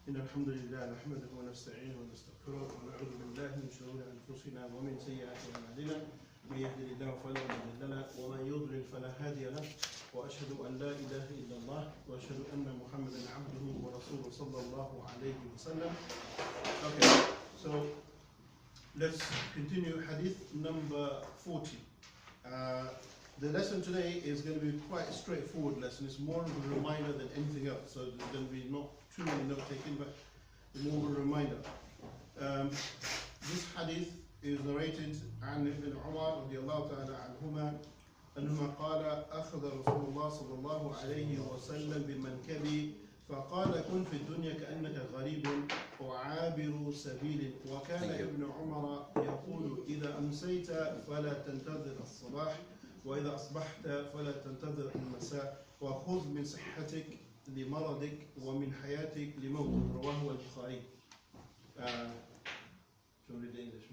إن الحمد لله نحمده ونستعينه ونستغفره ونعوذ بالله من شرور أنفسنا ومن سيئات أعمالنا من يهده الله فلا مضل له ومن يضلل فلا هادي له وأشهد أن لا إله إلا الله وأشهد أن محمدا عبده ورسوله صلى الله عليه وسلم. Okay, so let's continue Hadith number 40. The lesson today is going to be quite a straightforward lesson. It's more of a reminder than anything else. So there's going to be not too many note taking, but more of a reminder. This hadith is narrated عن ابن عمر رضي الله تعالى عنهما أنهما قال أخذ رسول الله صلى الله عليه وسلم بمنكبي فقال كن في الدنيا كأنك غريب وعابر سبيل وكان ابن عمر يقول إذا أمسيت فلا تنتظر الصباح وإذا أصبحت فلا تنتظر المساء وخذ من صحتك لمرضك ومن حياتك لموتك رواه البخاري. Shall we read the English?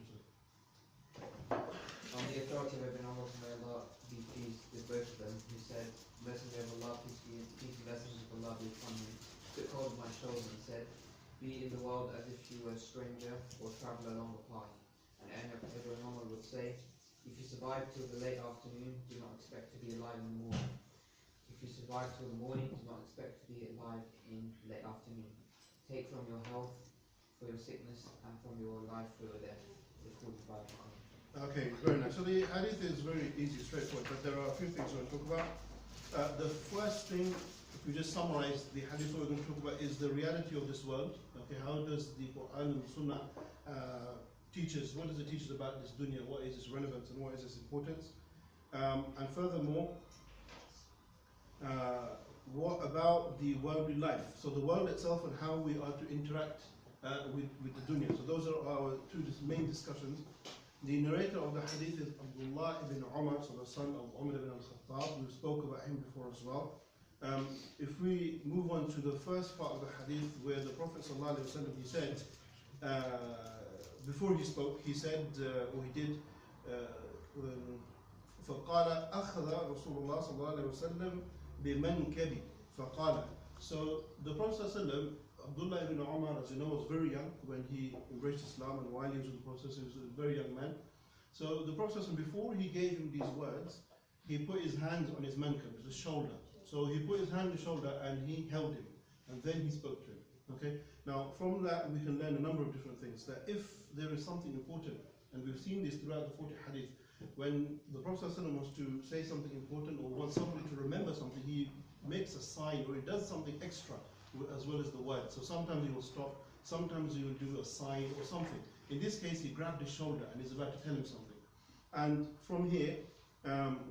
On the authority of Ibn Umar, may Allah be pleased with both of them, who said, Messenger of Allah, peace and blessings of Allah be upon you, took hold of my shoulder and said, be in the world as if you were a stranger or traveller along the path. And Ibn Umar would say, if you survive till the late afternoon, do not expect to be alive in the morning. If you survive till the morning, do not expect to be alive in late afternoon. Take from your health for your sickness and from your life for your death. Okay, very nice. So the hadith is very easy, straightforward, but there are a few things we're going to talk about. The first thing, if we just summarize the hadith we're going to talk about, is the reality of this world. Okay, how does the Quran and Sunnah teach us? What does it teach us about this dunya? What is its relevance and what is its importance? And furthermore, what about the worldly life? So the world itself and how we are to interact with the dunya. So those are our two main discussions. The narrator of the hadith is Abdullah ibn Umar, so the son of Umar ibn al-Khattab. We spoke about him before as well. If we move on to the first part of the hadith where the Prophet ﷺ, he said, before he spoke, he said, or he did, فقال أخذ رسول الله صلى الله عليه وسلم بمنكبي فقال. So the Prophet ﷺ, Abdullah ibn Umar, as you know, was very young when he embraced Islam, and while he was in the process, he was a very young man. So the Prophet, before he gave him these words, he put his hands on his mankab, his shoulder. So he put his hand on his shoulder and he held him, and then he spoke to him. Okay. Now from that we can learn a number of different things. That if there is something important, and we've seen this throughout the 40 hadith, when the Prophet wants to say something important or wants somebody to remember something, he makes a sign or he does something extra as well as the word. So sometimes he will stop, sometimes he will do a sign or something. In this case, he grabbed his shoulder and is about to tell him something. And from here,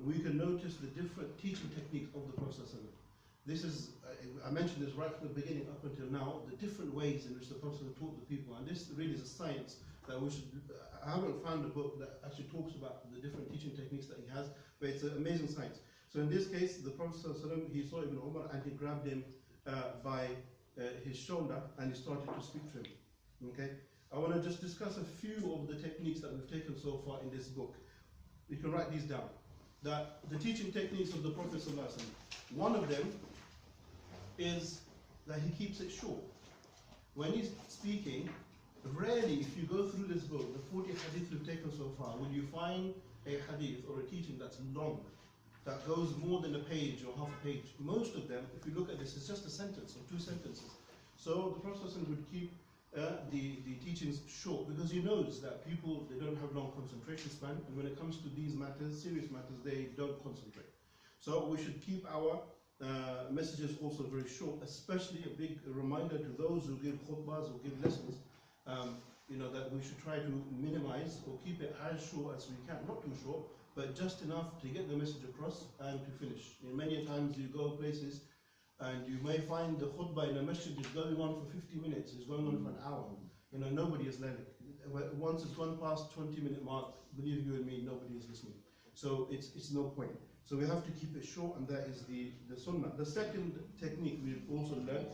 we can notice the different teaching techniques of the Prophet. This is, I mentioned this right from the beginning up until now, the different ways in which the Prophet taught the people. And this really is a science that we should, I haven't found a book that actually talks about the different teaching techniques that he has, but it's an amazing science. So in this case, the Prophet, he saw Ibn Umar and he grabbed him by his shoulder and he started to speak to him. Okay, I want to just discuss a few of the techniques that we've taken so far in this book. You can write these down. That the teaching techniques of the Prophet ﷺ, one of them is that he keeps it short. When he's speaking, rarely, if you go through this book, the 40 hadith we've taken so far, will you find a hadith or a teaching that's long, that goes more than a page or half a page. Most of them, if you look at this, it's just a sentence or two sentences. So the Prophet would keep the teachings short because he knows that people, they don't have long concentration span, and when it comes to these matters, serious matters, they don't concentrate. So we should keep our messages also very short, especially a big reminder to those who give khutbahs or give lessons, that we should try to minimize or keep it as short as we can, not too short, but just enough to get the message across and to finish. Many times you go places and you may find the khutbah in a masjid is going on for 50 minutes, it's going on for an hour. Nobody is learning. Once it's gone past 20-minute mark, believe you and me, nobody is listening. So it's no point. So we have to keep it short, and that is the sunnah. The second technique we've also learned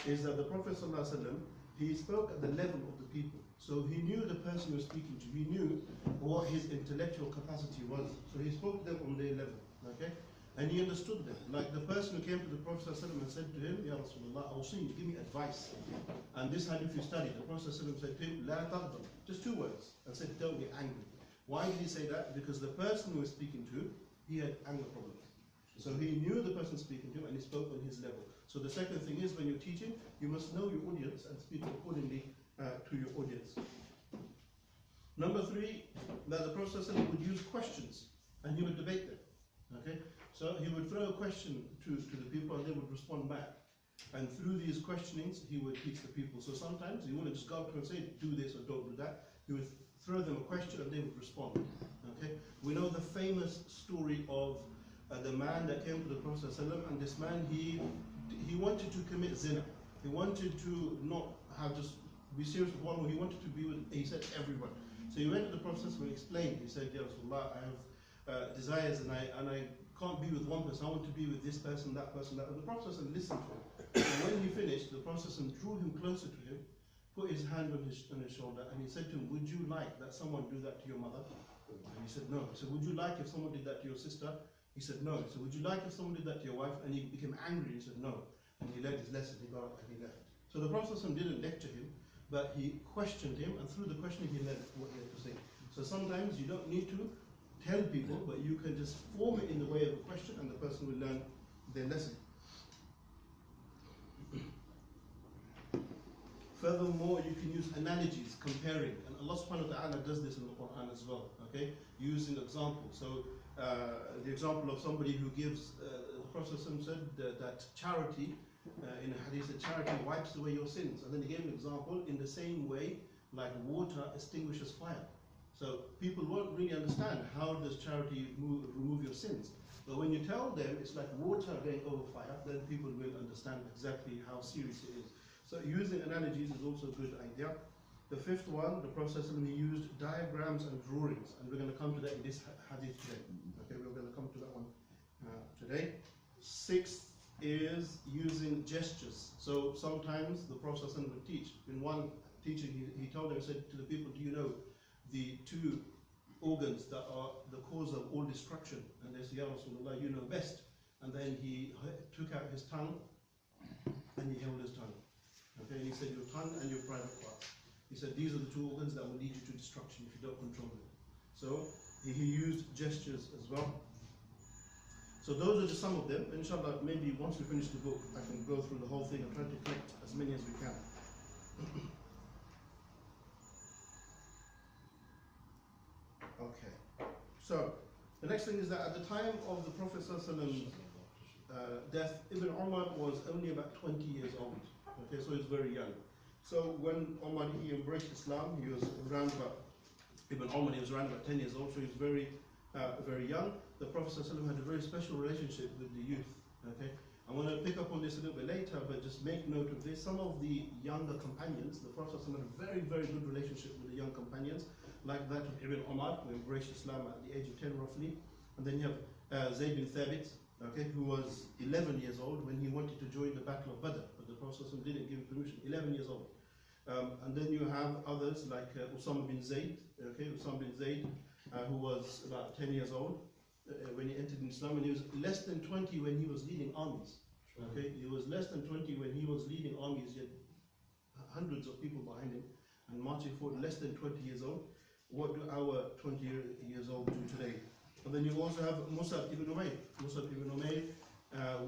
is that the Prophet ﷺ, he spoke at the level of the people. So he knew the person he was speaking to, he knew what his intellectual capacity was. So he spoke to them on their level. Okay? And he understood them. Like the person who came to the Prophet ﷺ and said to him, Ya Rasulullah, awsini, give me advice. And this hadith you studied, the Prophet ﷺ said to him, La taghdab, just 2 words, and said, don't get angry. Why did he say that? Because the person who was speaking to, he had anger problems. So he knew the person speaking to him and he spoke on his level. So the second thing is, when you're teaching, you must know your audience and speak accordingly to your audience. Number 3, that the Prophet ﷺ would use questions and he would debate them. Okay? So he would throw a question to the people and they would respond back. And through these questionings, he would teach the people. So sometimes he wouldn't just go up to them and say, do this or don't do that. He would throw them a question and they would respond. Okay? We know the famous story of the man that came to the Prophet ﷺ, and this man, he wanted to commit zina. He wanted to not have just be serious with one, he wanted to be with, he said, everyone. So he went to the Prophet ﷺ and explained. He said, Ya Rasulullah, I have desires and I can't be with one person. I want to be with this person, that person, that. And the Prophet ﷺ listened to him. And when he finished, the Prophet ﷺ drew him closer to him, put his hand on his shoulder, and he said to him, would you like that someone do that to your mother? And he said, no. He said, would you like if someone did that to your sister? He said, no. He said, would you like if someone did that to your wife? And he became angry. He said, no. And he learned his lesson. He got up and he left. So the Prophet ﷺ didn't lecture him, but he questioned him, and through the questioning he learned what he had to say. So sometimes you don't need to tell people, but you can just form it in the way of a question, and the person will learn their lesson. Furthermore, you can use analogies, comparing, and Allah subhanahu wa ta'ala does this in the Quran as well, okay? Using examples. So the example of somebody who gives, the Prophet said that charity, in a hadith, that charity wipes away your sins. And then he gave an example in the same way, like water extinguishes fire. So people won't really understand how does charity remove your sins. But when you tell them it's like water going over fire, then people will understand exactly how serious it is. So using analogies is also a good idea. The 5th one, the Prophet he used diagrams and drawings, and we're going to come to that in this hadith today. Okay, we're going to come to that one today. 6th is using gestures. So sometimes the Prophet would teach. In one teaching, he told them, he said to the people, do you know the 2 organs that are the cause of all destruction? And they said, Ya Rasulullah, you know best. And then he took out his tongue and he held his tongue. Okay, and he said, your tongue and your private parts. He said, these are the 2 organs that will lead you to destruction if you don't control them. So he used gestures as well. So those are just some of them. Inshallah, maybe once we finish the book, I can go through the whole thing and try to collect as many as we can. Okay. So the next thing is that at the time of the Prophet's death, Ibn Umar was only about 20 years old. Okay, so he was very young. So when Umar he embraced Islam, he was around about Ibn Umar. He was around about 10 years old, so he was very young. The Prophet ﷺ had a very special relationship with the youth. Okay, I'm going to pick up on this a little bit later, but just make note of this. Some of the younger companions, the Prophet ﷺ had a very, very good relationship with the young companions, like that of Ibn Umar, who embraced Islam at the age of 10 roughly. And then you have Zayd bin Thabit, okay, who was 11 years old when he wanted to join the Battle of Badr, but the Prophet ﷺ didn't give him permission. 11 years old. And then you have others like Usama bin Zayd, okay, Usama bin Zayd, who was about 10 years old when he entered Islam, and he was less than 20 when he was leading armies. Okay, he was less than 20 when he was leading armies, yet hundreds of people behind him and marching forward. Less than 20 years old. What do our 20 years old do today? And then you also have Musab ibn Umayr. Musab ibn Umayr,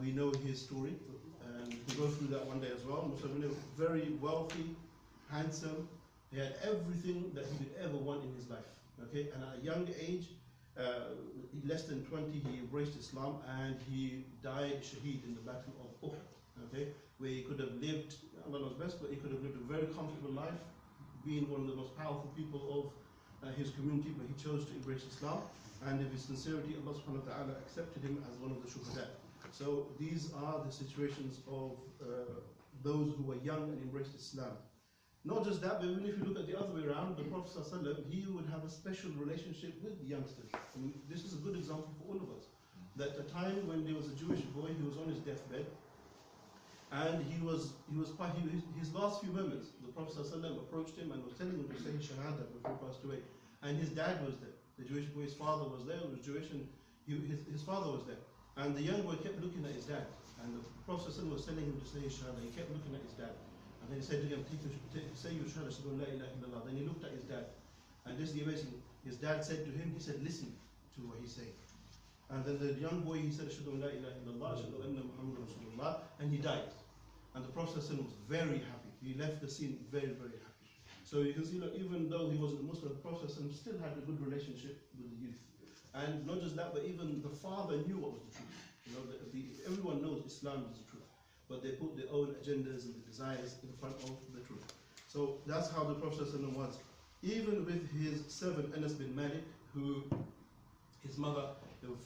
we know his story, and we'll go through that one day as well. Musab ibn Umayr, very wealthy, handsome. He had everything that he could ever want in his life. Okay, and at a young age, less than 20, he embraced Islam and he died shaheed in the battle of Uhud. Okay, where he could have lived, Allah knows best, but he could have lived a very comfortable life, being one of the most powerful people of his community, but he chose to embrace Islam, and in his sincerity, Allah subhanahu wa ta'ala accepted him as one of the shuhada. So these are the situations of those who were young and embraced Islam. Not just that, but even if you look at the other way around, the Prophet ﷺ, he would have a special relationship with the youngsters. And this is a good example for all of us. That at a time when there was a Jewish boy, he was on his deathbed, and his last few moments, the Prophet ﷺ approached him and was telling him to say his shahada before he passed away. And his dad was there. The Jewish boy's father was there, he was Jewish, and his father was there. And the young boy kept looking at his dad. And the Prophet was telling him to say his shahada. He kept looking at his dad. And then he said to him, say your shahada, la ilaha illallah. Then he looked at his dad. And this is the amazing. His dad said to him, he said, listen to what he's saying. And then the young boy, he said, ashhadu an la ilaha illallah, ashhadu anna Muhammadan Rasulullah, and he died. And the Prophet was very happy. He left the scene very, very happy. So you can see that even though he wasn't a Muslim, the Prophet still had a good relationship with the youth. And not just that, but even the father knew what was the truth. You know, everyone knows Islam is the truth, but they put their own agendas and desires in front of the truth. So that's how the Prophet was. Even with his servant Anas bin Malik, who his mother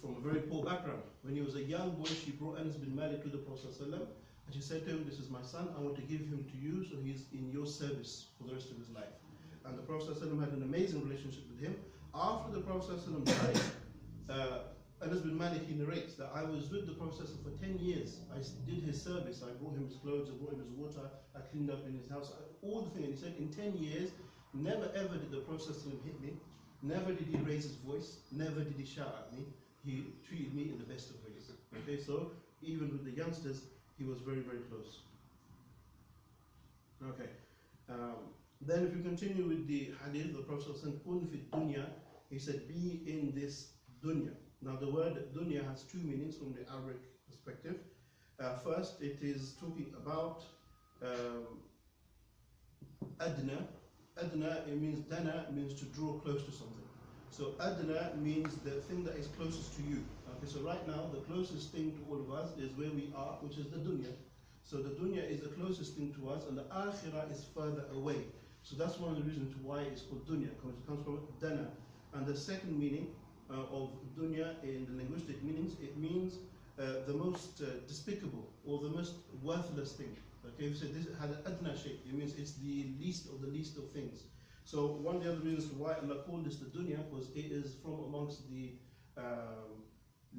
from a very poor background. When he was a young boy, she brought Anas bin Malik to the Prophet and she said to him, this is my son, I want to give him to you so he's in your service for the rest of his life. And the Prophet had an amazing relationship with him. After the Prophet died, Anas bin Malik, he narrates that I was with the Prophet for 10 years. I did his service, I brought him his clothes, I brought him his water, I cleaned up in his house, all the things. And he said, in 10 years, never ever did the Prophet hit me, never did he raise his voice, never did he shout at me. He treated me in the best of ways. Okay, so even with the youngsters, he was very, very close. Okay. Then if you continue with the hadith, the Prophet said, "Kun fi dunya," he said, "Be in this dunya." Now the word dunya has two meanings from the Arabic perspective. First, it is talking about adna. Adna, it means dana, means to draw close to something. So adna means the thing that is closest to you. Okay, so right now the closest thing to all of us is where we are, which is the dunya. So the dunya is the closest thing to us, and the akhirah is further away. So that's one of the reasons why it's called dunya, because it comes from dana. And the second meaning of dunya in the linguistic meanings, it means the most despicable or the most worthless thing. Okay, if you say this had an adna shape, it means it's the least of things. So one of the other reasons why Allah called this the dunya, because it is from amongst the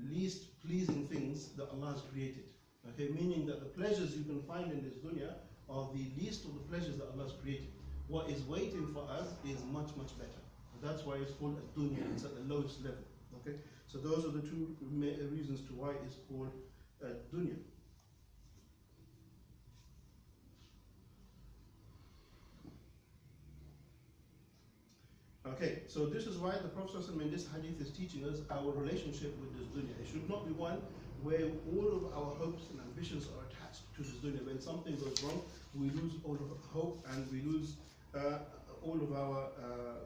least pleasing things that Allah has created. Okay, meaning that the pleasures you can find in this dunya are the least of the pleasures that Allah has created. What is waiting for us is much, much better. That's why it's called a dunya. It's at the lowest level. Okay, so those are the two reasons to why it's called dunya. Okay, so this is why the Prophet in this hadith is teaching us our relationship with this dunya. It should not be one where all of our hopes and ambitions are attached to this dunya. When something goes wrong, we lose all of our hope and we lose all of our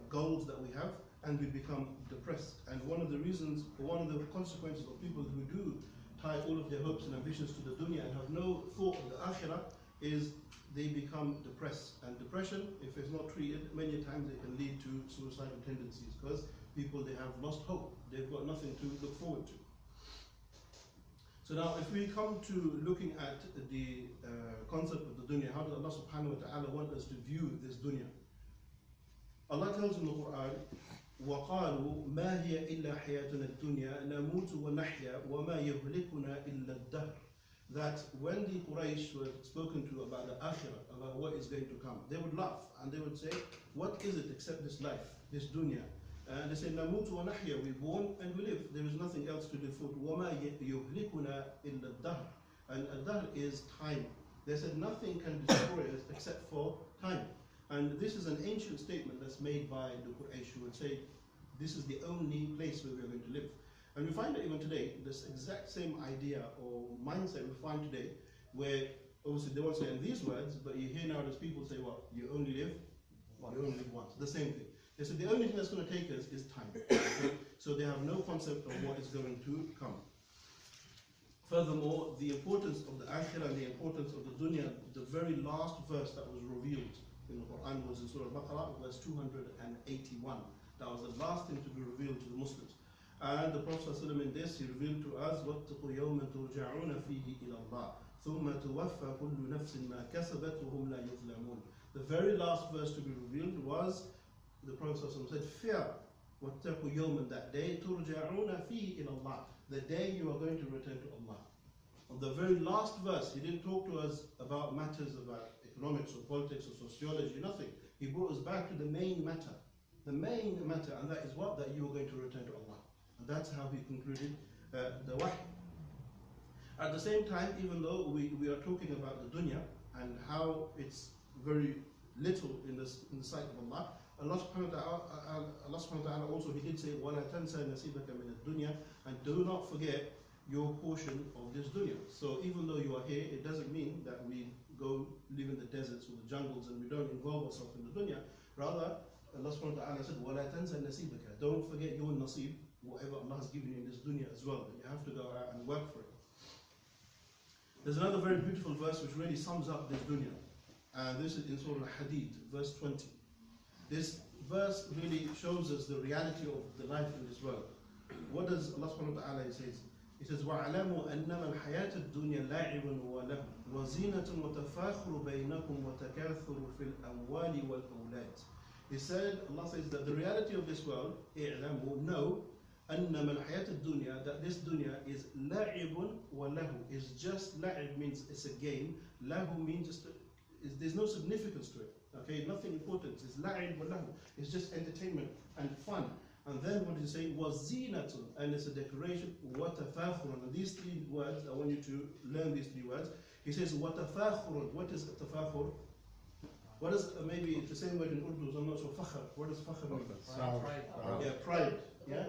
goals that we have, and we become depressed. And one of the reasons, or one of the consequences of people who do tie all of their hopes and ambitions to the dunya and have no thought of the akhirah is they become depressed. And depression, if it's not treated, many times it can lead to suicidal tendencies, because people, they have lost hope. They've got nothing to look forward to. So now if we come to looking at the concept of the dunya, how does Allah subhanahu wa ta'ala want us to view this dunya? Allah tells in the Quran, وَقَالُوا مَا هِيَ إِلَّا حَيَاتُنَا الدُّنْيَا نَمُوتُ وَنَحْيَا وَمَا يُهْلِكُنَا إِلَّا الدَّهْرِ. That when the Quraysh were spoken to about the akhirah, about what is going to come, they would laugh and they would say, what is it except this life, this dunya? And they say, نَمُوتُ وَنَحْيَا, we born and we live. There is nothing else to live for. وَمَا يُهْلِكُنَا إِلَّا الدَّهْرِ. And ad-dahr is time. They said nothing can destroy us except for time. And this is an ancient statement that's made by the Quraysh, who would say, this is the only place where we are going to live. And we find that even today, this exact same idea or mindset we find today, where obviously they won't say in these words, but you hear nowadays people say, what? You only live once. You only live once. The same thing. They said the only thing that's going to take us is time. Okay? So they have no concept of what is going to come. Furthermore, the importance of the akhirah and the importance of the dunya, the very last verse that was revealed in the Quran was in Surah Al-Baqarah, verse 281. That was the last thing to be revealed to the Muslims. And the Prophet ﷺ in this, he revealed to us, وَاتَّقُوا يَوْمًا تُرْجَعُونَ فِيهِ إِلَى اللَّهِ ثُمَّ تُوَفَّى كُلُّ نَفْسٍ مَا كَسَبَتْ وَهُمْ لَا يُظْلَمُونَ. The very last verse to be revealed was, the Prophet ﷺ said, fear, وَاتَّقُوا يَوْمًا, that day, تُرْجَعُونَ فِيهِ إِلَى اللَّهِ, the day you are going to return to Allah. On the very last verse, he didn't talk to us about matters about economics or politics or sociology, nothing. He brought us back to the main matter. The main matter, and that is what? That you are going to return to Allah. And that's how he concluded the wahy. At the same time, even though we are talking about the dunya and how it's very little in the sight of Allah, Allah subhanahu wa ta'ala also, He did say, وَلَا تَنْسَى نَصِيبَكَ مِنَ الدُّنْيا, and do not forget your portion of this dunya. So even though you are here, it doesn't mean that we go live in the deserts or the jungles and we don't involve ourselves in the dunya. Rather, Allah subhanahu wa ta'ala said, وَلَا تَنْسَى نَصِيبَكَ, don't forget your nasib, whatever Allah has given you in this dunya as well. You have to go out and work for it. There's another very beautiful verse which really sums up this dunya. And this is in Surah Hadith, verse 20. This verse really shows us the reality of the life in this world. What does Allah subhanahu wa ta'ala say? He says, وَعَلَمُوا أَنَّمَا الْحَيَاةُ الدُّنْيَا لَعِبٌ وَلَهْوٌ وَزِينَةٌ وَتَفَاخُرُ بَيْنَكُمْ وَتَكَاثُرُ فِي الْأَمْوَالِ وَالْأَوْلَادِ. He said, Allah says that the reality of this world, اعلموا, know, أَنَّمَا الْحَيَاةُ الدُّنْيا, that this dunya is لَعِبٌ وَلَهُ, is just, la'ib means it's a game, lahu means just, there's no significance to it, okay, nothing important, it's la'ib wa lahu, it's just entertainment and fun. And then what does he say? وَزِينَةٌ, and it's a decoration, وَتَفَاخُرٌ, and these three words, I want you to learn these three words. He says وَتَفَاخُرٌ, what is tafakhur? What is, maybe it's the same word in Urdu, so I'm not sure, fakhr, what does fakhr mean? Pride. Yeah, pride, yeah?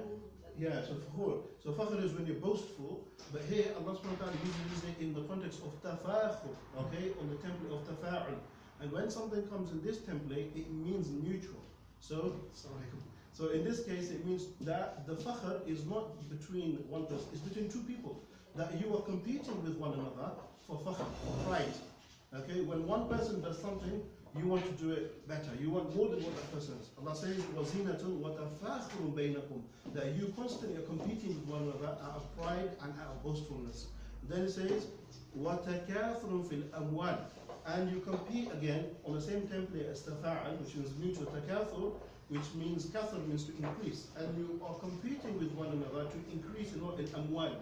Yeah, so fakhur. So fakhr is when you're boastful, but here Allah subhanahu wa ta'ala uses it in the context of tafakhur, okay, on the template of tafa'ul. And when something comes in this template, it means neutral. So in this case, it means that the fakhr is not between one person, it's between two people. That you are competing with one another for fakhr, for pride. Okay, when one person does something, you want to do it better. You want more than what that person is. Allah says, وَزِينَةٌ وَتَفَاخُرٌ بَيْنَكُمْ, that you constantly are competing with one another out of pride and out of boastfulness. Then it says, وَتَكَاثُرٌ فِي الْأَمْوَالِ, and you compete again on the same template as tafa'al, which means mutual, takathur, which means kathur means to increase. And you are competing with one another to increase in amwal.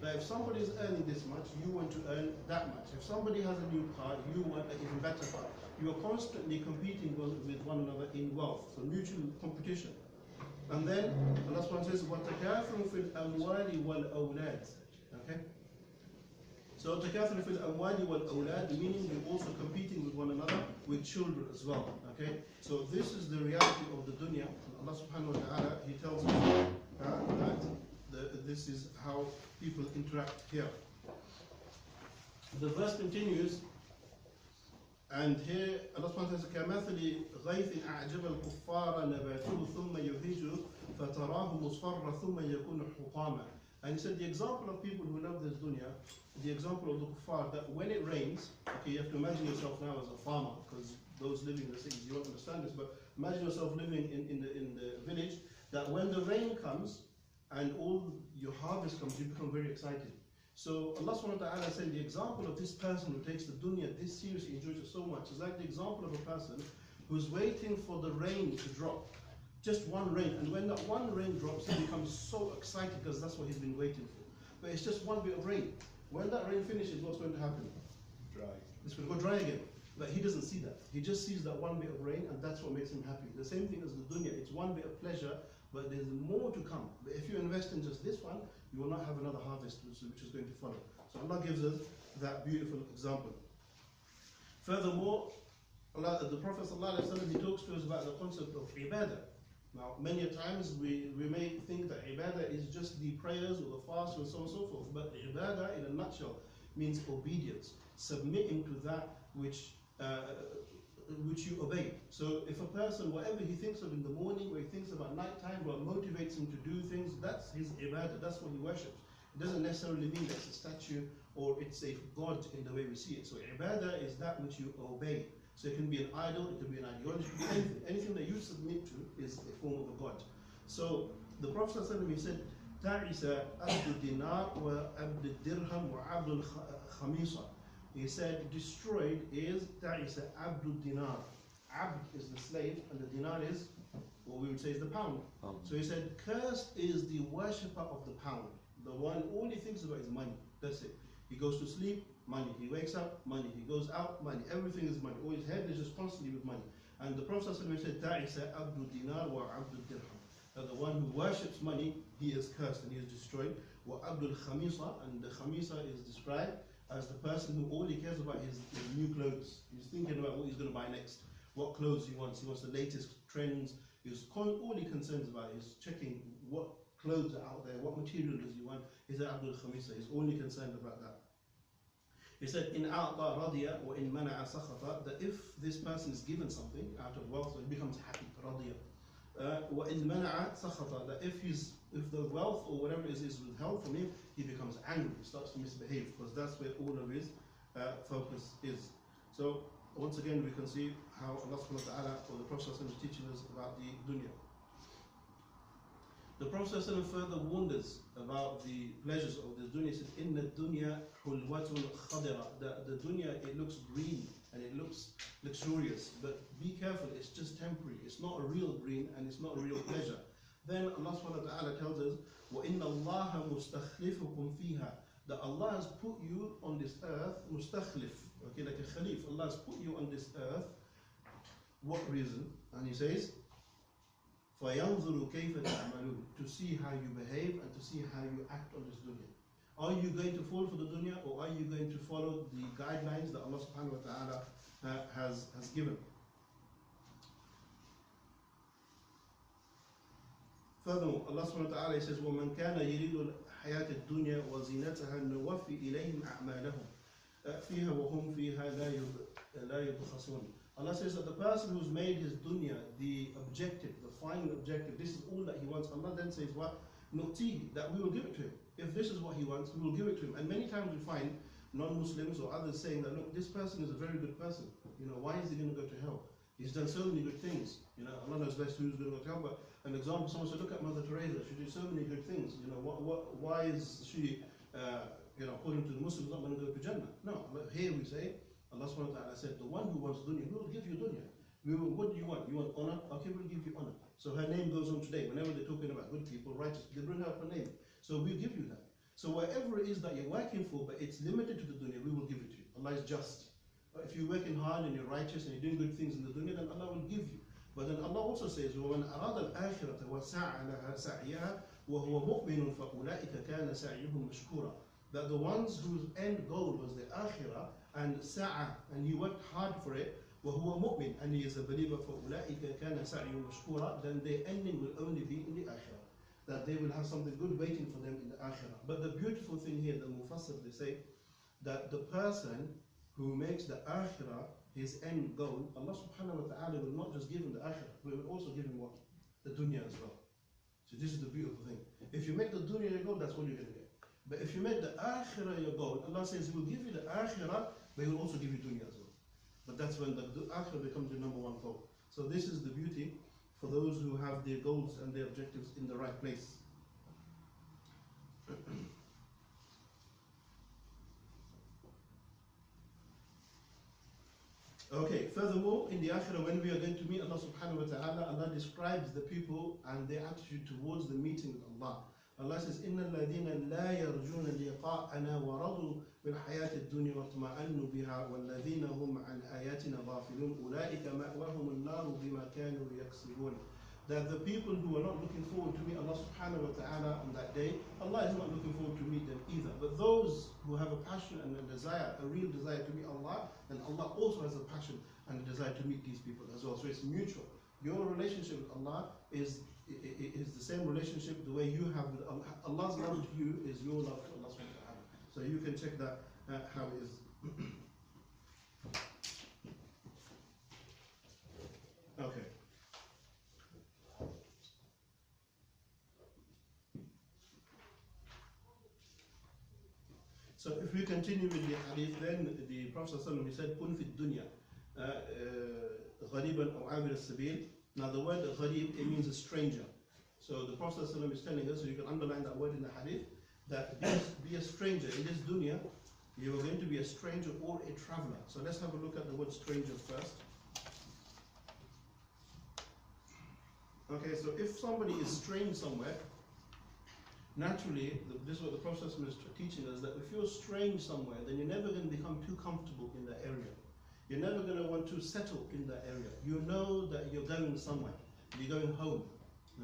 That if somebody is earning this much, you want to earn that much. If somebody has a new car, you want an even better car. You are constantly competing with one another in wealth, so mutual competition. And then the last one says, وَتَكَاثُرٌ فِي الْأَمْوَالِ وَالْأَوْلَادِ. Okay? So تَكَاثُرٌ فِي الْأَمْوَالِ وَالْأَوْلَادِ, meaning you're also competing with one another with children as well. Okay? So this is the reality of the dunya. Allah subhanahu wa ta'ala, He tells us that this is how people interact here. The verse continues, and here Allah subhanahu wa ta'ala says, كَمَثَلِ غَيْثٍ أَعْجَبَ الْكُفَّارَ نَبَاتُهُ ثُمَّ يُهِيجُ فَتَرَاهُ مُصْفَرًّا ثُمَّ يَكُونُ حُطَامًا. And he said the example of people who love this dunya, the example of the kuffar, that when it rains, okay, you have to imagine yourself now as a farmer, because those living in the cities, you won't understand this, but imagine yourself living in the village, that when the rain comes and all your harvest comes, you become very excited. So Allah subhanahu wa ta'ala said the example of this person who takes the dunya this seriously, enjoys it so much, is like the example of a person who's waiting for the rain to drop. Just one rain, and when that one rain drops, he becomes so excited because that's what he's been waiting for. But it's just one bit of rain. When that rain finishes, what's going to happen? Dry. It's going to go dry again. But he doesn't see that. He just sees that one bit of rain, and that's what makes him happy. The same thing as the dunya. It's one bit of pleasure, but there's more to come. But if you invest in just this one, you will not have another harvest which is going to follow. So Allah gives us that beautiful example. Furthermore, the Prophet ﷺ, he talks to us about the concept of ibadah. Now, many times we may think that ibadah is just the prayers or the fast and so on and so forth, but ibadah in a nutshell means obedience, submitting to that which you obey. So if a person, whatever he thinks of in the morning, or he thinks about night time, what motivates him to do things, that's his ibadah, that's what he worships. It doesn't necessarily mean that it's a statue or it's a god in the way we see it. So ibadah is that which you obey. So it can be an idol, it can be an ideology, anything that you submit to is a form of a god. So the Prophet ﷺ, he said, تَعِسَ أَبْدُ الدِّنَارِ وَأَبْدُ الدِّرْهَمْ وَعَبْدُ الْخَمِيصَةِ. He said, destroyed is ta'isa abdul dinar. Abd is the slave, and the dinar is, what we would say is the pound. So he said, cursed is the worshipper of the pound. The one, all he thinks about is money. That's it. He goes to sleep, money. He wakes up, money. He goes out, money. Everything is money. All his head is just constantly with money. And the Prophet said, ta'isa abdul dinar wa abdul dirham. that the one who worships money, he is cursed and he is destroyed. وَعَبْدُ الْخَمِيصَةِ, and the khamisa is described as the person who all he cares about is new clothes. He's thinking about what he's going to buy next, what clothes he wants the latest trends. All he concerns about is checking what clothes are out there, what material does he want. He's Abdul Khamisa, he's only concerned about that. He said, in a'ta radiya wa in mana'a sakhata, that if this person is given something out of wealth, so he becomes happy, radiya. Wa in mana'a sakhata, that if the wealth or whatever is withheld from him, he becomes angry, he starts to misbehave, because that's where all of his focus is. So once again we can see how Allah subhanahu wa ta'ala or the Prophet is teaching us about the dunya. The Prophet further warned us about the pleasures of this dunya. He said, "Inna dunya hulwatun khadira." The dunya, it looks green and it looks luxurious, but be careful, it's just temporary. It's not a real green and it's not a real pleasure. Then Allah subhanahu wa ta'ala tells us, وَإِنَّ اللَّهَ مُسْتَخْلِفُكُمْ فِيهَا, that Allah has put you on this earth, mustakhlif, okay, like a khalif. Allah has put you on this earth. What reason? And He says, فَيَنْظُرُ كَيْفَ تَعْمَلُونَ, to see how you behave and to see how you act on this dunya. Are you going to fall for the dunya, or are you going to follow the guidelines that Allah subhanahu wa ta'ala has given? Furthermore, Allah subhanahu wa ta'ala says, وَمَنْ كَانَ يَرِيدُ الْحَيَاةَ الدُّنْيَا وَزِينَتَهَا نُوَفِّ إِلَيْهِمْ أَعْمَالَهُمْ فِيهَا وَهُمْ فِيهَا لَا يُبْخَسُونَ. Allah says that the person who's made his dunya the objective, the final objective, this is all that he wants. Allah then says, what? Nu'tihi, that we will give it to him. If this is what he wants, we will give it to him. And many times we find non-Muslims or others saying that, look, this person is a very good person. Why is he going to go to hell? He's done so many good things. Allah knows best who's going to go to hell. But an example, someone said, look at Mother Teresa. She did so many good things. Why is she, according to the Muslims, not going to go to Jannah? No. Here we say, Allah subhanahu wa ta'ala said, the one who wants dunya, we will give you dunya. What do you want? You want honor? Okay, we'll give you honor. So her name goes on today. Whenever they're talking about good people, righteous, they bring up her name. So we'll give you that. So whatever it is that you're working for, but it's limited to the dunya, we will give it to you. Allah is just. But if you're working hard and you're righteous and you're doing good things in the dunya, then Allah will give you. But then Allah also says, وَمَنْ أَرَادَ الْآخِرَةَ وَسَعَى لَهَا سَعْيَهَا وَهُوَ مُؤْمِنٌ فَأُولَٰئِكَ كَانَ سَعْيُهُمْ مَشْكُورًا. That the ones whose end goal was the akhirah, and sa'a, and he worked hard for it, وَهُوَ مُؤْمِنٌ, and he is a believer, فَأُولَٰئِكَ كَانَ سَعْيُهُمْ مَشْكُورًا, then their ending will only be in the akhirah. That they will have something good waiting for them in the akhirah. But the beautiful thing here, the Mufassir, they say, that the person who makes the akhirah his end goal, Allah subhanahu wa ta'ala will not just give him the akhirah, but will also give him what? The dunya as well. So this is the beautiful thing. If you make the dunya your goal, that's all you're going to get. But if you make the akhirah your goal, Allah says He will give you the akhirah, but He will also give you dunya as well. But that's when the akhirah becomes your number one goal. So this is the beauty for those who have their goals and their objectives in the right place. Okay, furthermore, in the akhirah, when we are going to meet Allah subhanahu wa ta'ala, Allah describes the people and their attitude towards the meeting with Allah. Allah says, إِنَّ الَّذِينَ لَا يَرْجُونَ لِقَاءَنَا وَرَضُوا بِالْحَيَاةِ الدُّنْيَا وَاطْمَأَنُّوا بِهَا وَالَّذِينَ هُمْ عَنْ آيَاتِنَا غَافِلُونَ أُولَٰئِكَ مَأْوَاهُمُ النَّارُ بِمَا كَانُوا يَكْسِبُونَ. That the people who are not looking forward to meet Allah subhanahu wa ta'ala on that day, Allah is not looking forward to meet them either. But those who have a passion and a desire, a real desire to meet Allah, then Allah also has a passion and a desire to meet these people as well. So it's mutual. Your relationship with Allah is the same relationship the way you have with Allah. Allah's love to you is your love to Allah subhanahu wa ta'ala. So you can check that how it is. Okay. So if we continue with the hadith, then the Prophet ﷺ, he said, "Kun fi dunya, ghariban aw abir as-sabil." Now the word gharib, it means a stranger. So the Prophet ﷺ is telling us, so you can underline that word in the hadith, that be a stranger in this dunya. You are going to be a stranger or a traveler. So let's have a look at the word stranger first. Okay, so if somebody is strange somewhere, naturally, this is what the Prophet is teaching us, that if you're strange somewhere, then you're never going to become too comfortable in that area. You're never going to want to settle in that area. You know that you're going somewhere. You're going home.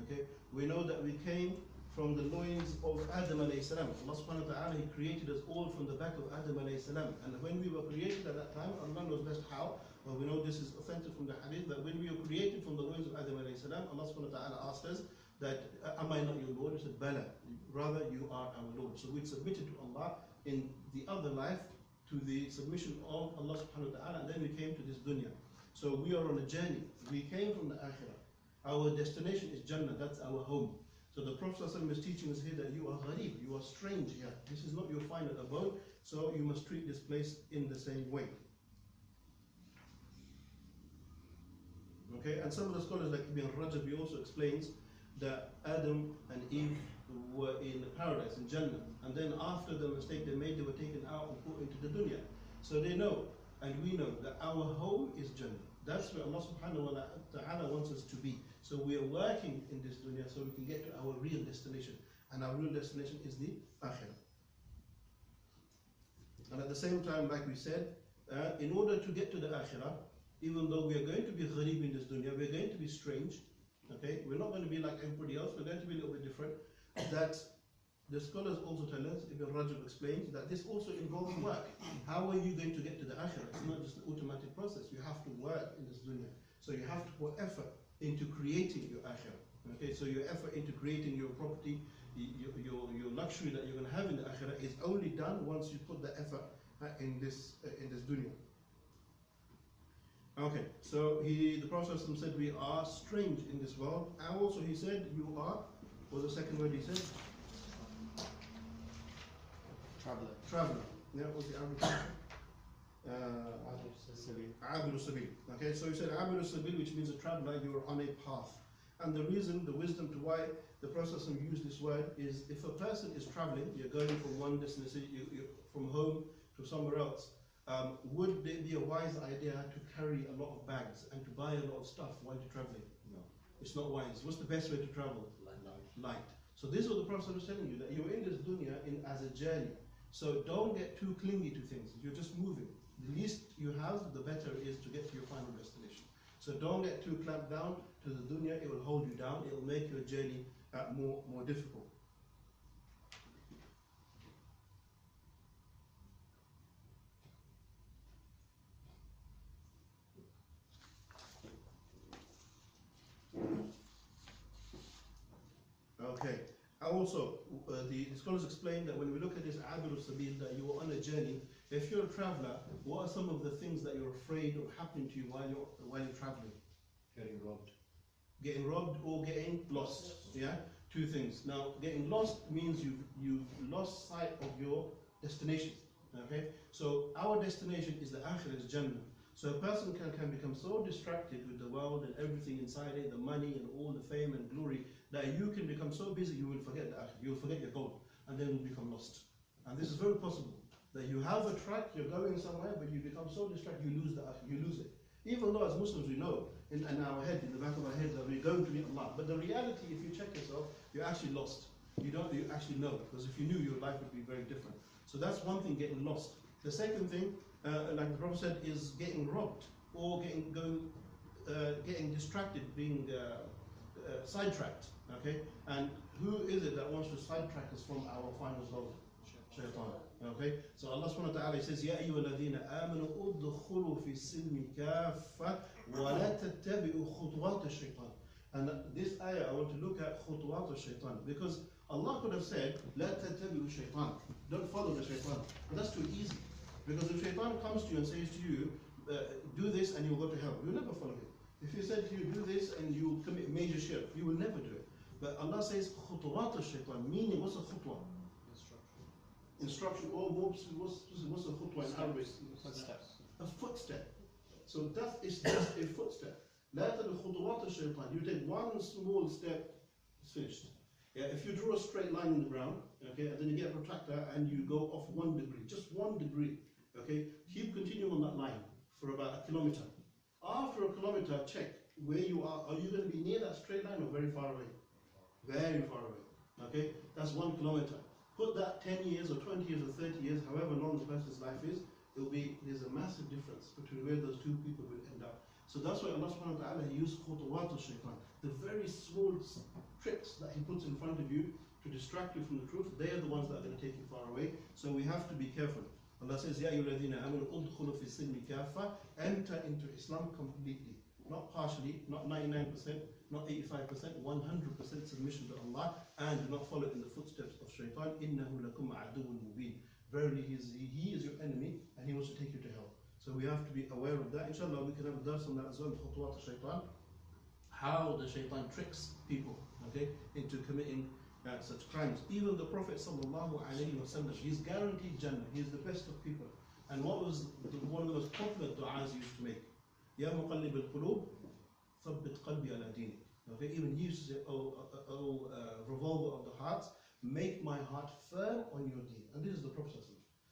Okay, we know that we came from the loins of Adam alayhi salam. Allah subhanahu wa ta'ala, He created us all from the back of Adam alayhi salam. And when we were created at that time, Allah knows best how, but we know this is authentic from the hadith, that when we were created from the loins of Adam alayhi salam, Allah subhanahu wa ta'ala asked us that, am I not your Lord? We said, Bala, rather you are our Lord. So we submitted to Allah in the other life to the submission of Allah subhanahu wa ta'ala, and then we came to this dunya. So we are on a journey. We came from the akhirah. Our destination is Jannah, that's our home. So the Prophet ﷺ is teaching us here that you are gharib, you are strange here. This is not your final abode, so you must treat this place in the same way. Okay, and some of the scholars like Ibn Rajab, he also explains that Adam and Eve were in paradise, in Jannah, and then after the mistake they made, they were taken out and put into the dunya. So they know, and we know, that our home is Jannah. That's where Allah subhanahu wa ta'ala wants us to be. So we are working in this dunya so we can get to our real destination. And our real destination is the akhirah. And at the same time, like we said, in order to get to the akhirah, even though we are going to be gharib in this dunya, we're going to be strange, okay? We're not going to be like everybody else, we're going to be a little bit different. That the scholars also tell us, Ibn Rajab explains, that this also involves work. How are you going to get to the akhirah? It's not just an automatic process. You have to work in this dunya. So you have to put effort into creating your akhirah. Okay, so your effort into creating your property, your luxury that you're going to have in the akhirah is only done once you put the effort in this dunya. Okay, so the Prophet said we are strange in this world, and also he said you are, what was the second word he said? Traveler. Traveler. Yeah, what's the Arabic term? Abiru Sabil. Okay, so he said Abiru Sabil, which means a traveler, you are on a path. And the reason, the wisdom to why the Prophet used this word is if a person is traveling, you're going from one destination, from home to somewhere else, would it be a wise idea to carry a lot of bags and to buy a lot of stuff while you're traveling? No. It's not wise. What's the best way to travel? Light. So this is what the Prophet was telling you, that you're in this dunya as a journey. So don't get too clingy to things. You're just moving. The least you have, the better is to get to your final destination. So don't get too clamped down to the dunya. It will hold you down. It will make your journey more difficult. Okay. Also, the scholars explain that when we look at this Abiru Sabil, that you are on a journey. If you're a traveler, what are some of the things that you're afraid of happening to you while you're traveling? Getting robbed. Getting robbed or getting lost. Yeah, two things. Now, getting lost means you've lost sight of your destination. Okay, so our destination is the akhirah, is Jannah. So a person can become so distracted with the world and everything inside it, the money and all the fame and glory, that you can become so busy you will forget the akhirah, you will forget your goal, and then you'll become lost. And this is very possible, that you have a track, you're going somewhere, but you become so distracted you lose the akhirah, you lose it. Even though as Muslims we know, in our head, in the back of our head, that we're going to meet Allah. But the reality, if you check yourself, you're actually lost. You actually know, because if you knew, your life would be very different. So that's one thing, getting lost. The second thing, like the Prophet said, is getting robbed or getting distracted, being sidetracked. Okay, and who is it that wants to sidetrack us from our final goal? Shaitan. Okay, so Allah subhanahu wa ta'ala says, Ya ayyuhalladhina amanu udkhulu fi silmi kaffa wa la tattabi'u khutuwat ash-shaytan. And this ayah, I want to look at khutuwat ash-shaytan, because Allah could have said, La tattabi'u shaytan. Don't follow the shaitan. But that's too easy. Because if shaitan comes to you and says to you, do this and you'll go to hell, you'll never follow him. If he said to you, do this and you commit major shirk, you will never do it. But Allah says, khutuwat ash-shaytan, meaning what's a khutwa? Instruction, or what's a khutwa in Arabic? Footsteps. A footstep. So that is just a footstep. La tadkhulu khutuwat ash-shaytan. You take one small step, it's finished. Yeah, if you draw a straight line in the ground, okay, and then you get a protractor and you go off 1 degree, just 1 degree, okay, keep continuing on that line for about a kilometer. After a kilometer, check where you are. Are you going to be near that straight line or very far away? Very far away, okay? That's 1 kilometer. Put that 10 years or 20 years or 30 years, however long the person's life is, there's a massive difference between where those two people will end up. So that's why Allah subhanahu wa ta'ala, He used khutuwat al-shaytan. The very small tricks that He puts in front of you to distract you from the truth, they are the ones that are going to take you far away. So we have to be careful. Allah says, Ya ayyuhalladhina amanu udkhulu fi silmi kaffa, enter into Islam completely. Not partially, not 99%, not 85%, 100% submission to Allah, and do not follow in the footsteps of shaitan. Innahu lakum aduwwun mubin. Verily, he is your enemy, and he wants to take you to hell. So we have to be aware of that. Inshallah, we can have a dars on that as well, khutuwat al-shaytan. How the shaitan tricks people, okay, into committing such crimes. Even the Prophet sallallahu alaihi wasallam, he's guaranteed Jannah. He is the best of people. And what was one of the most popular du'as he used to make? Ya muqallib al-qulub, thabbit qalbi ala dinik. Okay, even he used to say, oh revolver of the hearts, make my heart firm on your deen. And this is the Prophet.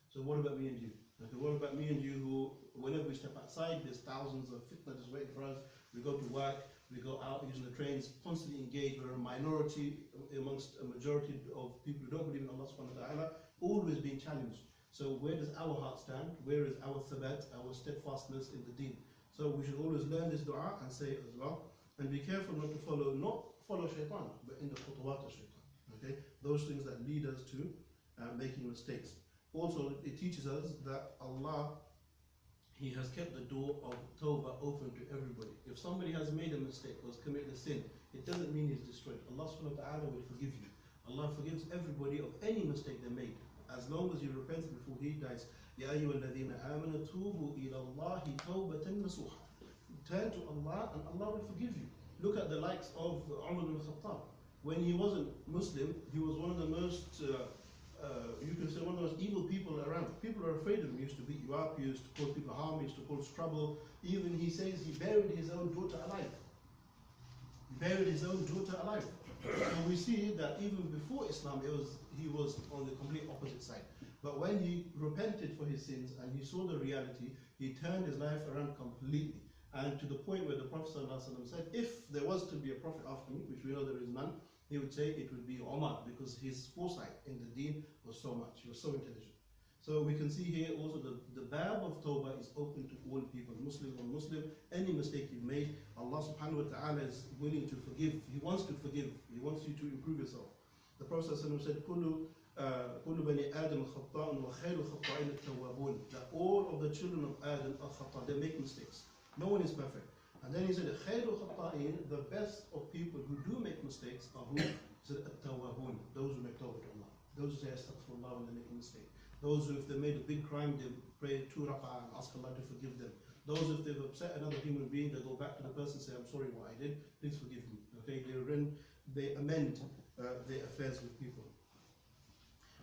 So what about me and you? Okay, what about me and you who, whenever we step outside, there's thousands of fitna just waiting for us. We go to work, we go out using the trains, constantly engaged. We're a minority amongst a majority of people who don't believe in Allah subhanahu wa ta'ala, always being challenged. So where does our heart stand? Where is our thabat, our steadfastness in the deen? So we should always learn this dua and say it as well. And be careful not to follow shaitan, but in the khutuwat of shaitan. Okay? Those things that lead us to making mistakes. Also, it teaches us that Allah, He has kept the door of tawbah open to everybody. If somebody has made a mistake or has committed a sin, it doesn't mean he's destroyed. Allah subhanahu wa ta'ala will forgive you. Allah forgives everybody of any mistake they made, as long as you repent before He dies. Ya ayyuhalladhina amanu tubu ila Allahi tawbatan nasuha. Turn to Allah and Allah will forgive you. Look at the likes of Umar ibn Khattab. When he wasn't Muslim, he was one of the most you can say one of the most evil people around. People are afraid of him. He used to beat you up, he used to cause people harm, he used to cause trouble. Even he says he buried his own daughter alive. He buried his own daughter alive. And we see that even before Islam, he was on the complete opposite side. But when he repented for his sins and he saw the reality, he turned his life around completely. And to the point where the Prophet ﷺ said, if there was to be a prophet after me, which we know there is none, he would say it would be Umar, because his foresight in the deen was so much. He was so intelligent. So we can see here also the bab of tawbah is open to all people, Muslim or Muslim. Any mistake you've made, Allah subhanahu wa ta'ala is willing to forgive. He wants to forgive. He wants you to improve yourself. The Prophet ﷺ said, كل بني آدم خطاء وخير الخطائين التوابون. That all of the children of Adam are khata. They make mistakes. No one is perfect. And then he said, خير الخطائين, the best of people who do make mistakes are who? He said, التوابون, those who make tawbah to Allah. Those who say astaghfirullah when they make a mistake. Those who, if they made a big crime, they pray 2 rak'ah and ask Allah to forgive them. Those, if they've upset another human being, they go back to the person and say, I'm sorry what I did, please forgive me. Okay, they amend their affairs with people.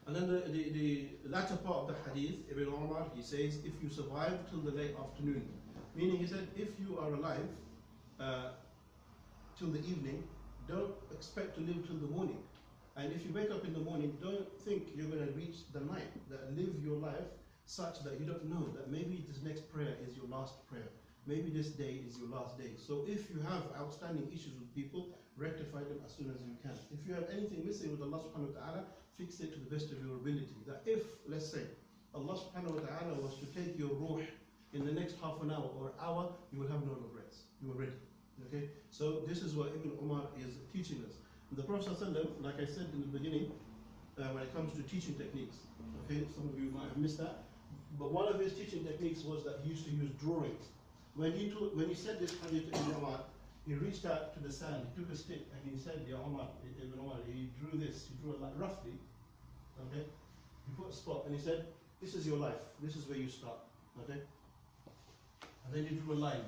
And then the latter part of the hadith, Ibn Umar, he says, if you survive till the late afternoon, meaning he said, if you are alive till the evening, don't expect to live till the morning. And if you wake up in the morning, don't think you're going to reach the night. That live your life such that you don't know that maybe this next prayer is your last prayer. Maybe this day is your last day. So if you have outstanding issues with people, rectify them as soon as you can. If you have anything missing with Allah subhanahu wa ta'ala, fix it to the best of your ability. That if, let's say, Allah subhanahu wa ta'ala was to take your ruh in the next half an hour or hour, you will have no regrets. You are ready. Okay? So this is what Ibn Umar is teaching us. The Prophet ﷺ, like I said in the beginning, when it comes to teaching techniques, okay, some of you might have missed that, but one of his teaching techniques was that he used to use drawings. When he said this hadith to Ibn Umar, he reached out to the sand, he took a stick, and he said, Ya Umar, Ibn Umar, he drew this, he drew a line, roughly, okay, he put a spot, and he said, this is your life, this is where you start, okay, and then he drew a line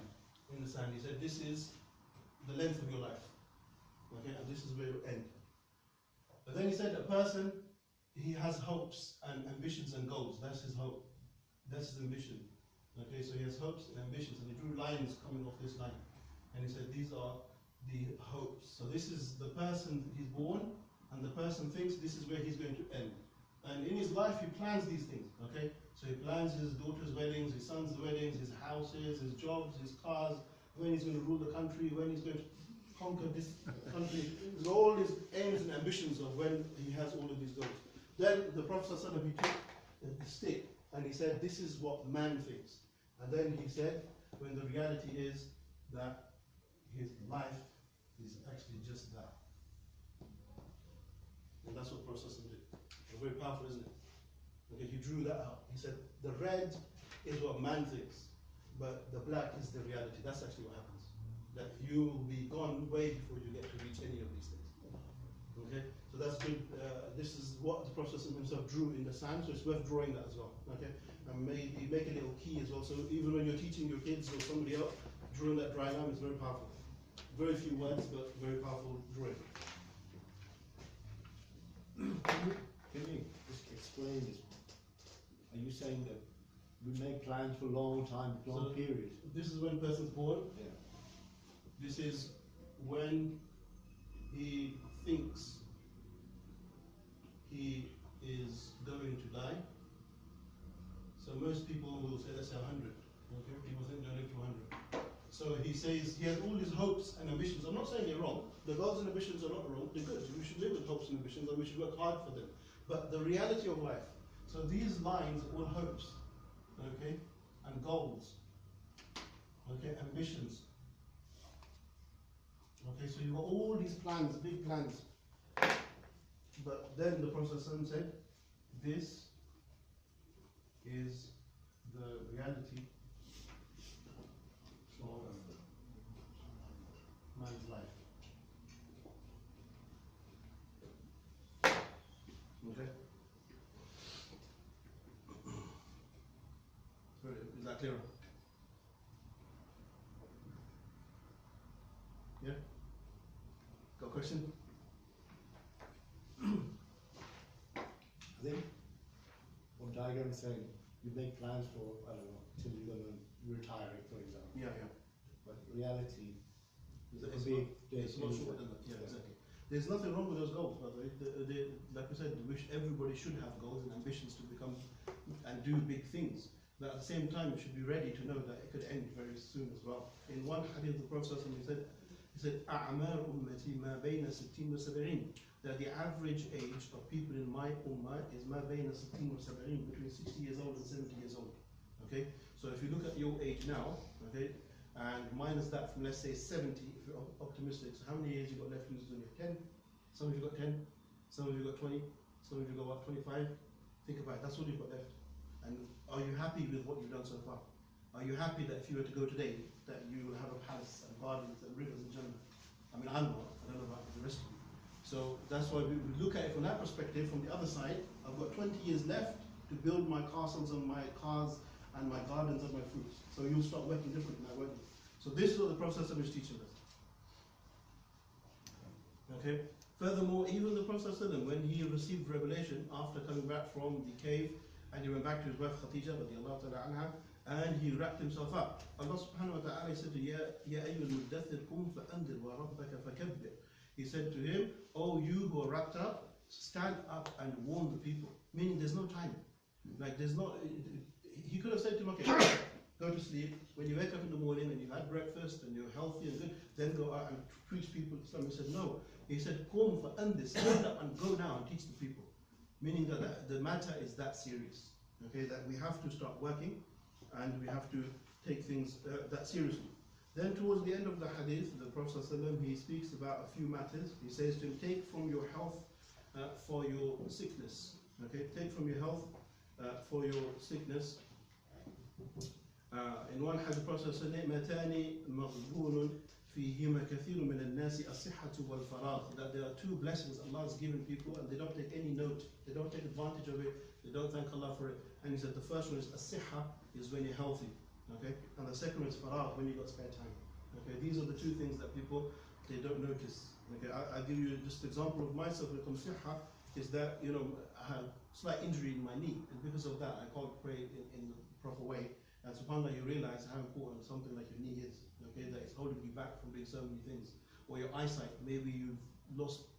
in the sand, he said, this is the length of your life. Okay, and this is where you end. But then he said a person, he has hopes and ambitions and goals. That's his hope. That's his ambition. Okay, so he has hopes and ambitions, and he drew lines coming off this line. And he said these are the hopes. So this is the person he's born, and the person thinks this is where he's going to end. And in his life he plans these things. Okay, so he plans his daughter's weddings, his son's weddings, his houses, his jobs, his cars, when he's going to rule the country, when he's going to conquer this country. There's all his aims and ambitions of when he has all of these goals. Then the Prophet ﷺ, he took the stick and he said, this is what man thinks. And then he said, when the reality is, that his life is actually just that. And that's what Prophet did. It's very powerful, isn't it? Okay, he drew that out. He said, the red is what man thinks, but the black is the reality. That's actually what happens. That you will be gone way before you get to reach any of these things. Okay, so that's good. This is what the Prophet himself drew in the sand, so it's worth drawing that as well. Okay, and maybe make a little key as well. So even when you're teaching your kids or somebody else, drawing that dry line is very powerful. Very few words, but very powerful drawing. Can you just explain this? Are you saying that we make plans for a long time, long period? This is when a person's born. Yeah. This is when he thinks he is going to die. So most people will say, let's say 100. Okay, people think they'll live to 100. So he says he has all his hopes and ambitions. I'm not saying they're wrong. The goals and ambitions are not wrong. They're good. We should live with hopes and ambitions, and we should work hard for them. But the reality of life. So these lines are all hopes, okay, and goals, okay, ambitions. Okay, so you've got all these plans, big plans. But then the Prophet said, this is the reality of man's life. Okay? Is that clear? Yeah? Got a question? I think what diagram is saying, you make plans for, I don't know, till you're going to retire, for example. Yeah, yeah. But reality It's much shorter than that. Yeah, exactly. There's nothing wrong with those goals, by the way. Like we said, everybody should have goals and ambitions to become and do big things. But at the same time, you should be ready to know that it could end very soon as well. In one hadith, the Prophet he said, أعمار أمتي ما بين 60 و70. That the average age of people in my ummah is ما بين 60 و70, between 60 years old and 70 years old. Okay, so if you look at your age now, okay, and minus that from, let's say, 70, if you're optimistic, so how many years you got left in this dunya? 10? Some of you got 10, some of you got 20, some of you got what, 25? Think about it, that's all you've got left. And are you happy with what you've done so far? Are you happy that if you were to go today, that you will have a palace and gardens and rivers and Jannah? I mean, I'm not, I don't know about the rest of you. So that's why we look at it from that perspective. From the other side, I've got 20 years left to build my castles and my cars and my gardens and my fruits. So you'll start working differently now, won't you? So this is what the Prophet is teaching us. Okay. Furthermore, even the Prophet when he received revelation after coming back from the cave, and he went back to his wife Khadija radiallahu ta'ala anha, and he wrapped himself up. Allah subhanahu wa ta'ala said to Ya ayyuhal muddathir qum fa'andir wa rabbaka fakabbir. He said to him, oh, you who are wrapped up, stand up and warn the people. Meaning there's no time. Like there's not, he could have said to him, okay, go to sleep. When you wake up in the morning and you've had breakfast and you're healthy and good, then go out and preach people Islam. He said, no. He said, qum fa'andir, stand up and go now and teach the people. Meaning that the matter is that serious. Okay, that we have to start working and we have to take things that seriously. Then towards the end of the hadith, the Prophet ﷺ, he speaks about a few matters. He says to him, take from your health for your sickness. Okay, take from your health for your sickness. In one hadith, the Prophet said, "Ni'matani maghbunun fihima kathirun min an-nasi as-sihhatu wal-faragh." That there are two blessings Allah has given people, and they don't take any note. They don't take advantage of it. They don't thank Allah for it. And he said the first one is as-sihha, is when you're healthy. Okay, and the second one is faragh, when you got spare time. Okay, these are the two things that people they don't notice. Okay, I'll give you just an example of myself. When it comes to sihha, is that I have slight injury in my knee, and because of that I can't pray in the proper way. And subhanAllah, you realize how important something like your knee is. Okay, that it's holding you back from doing so many things. Or your eyesight, maybe you've lost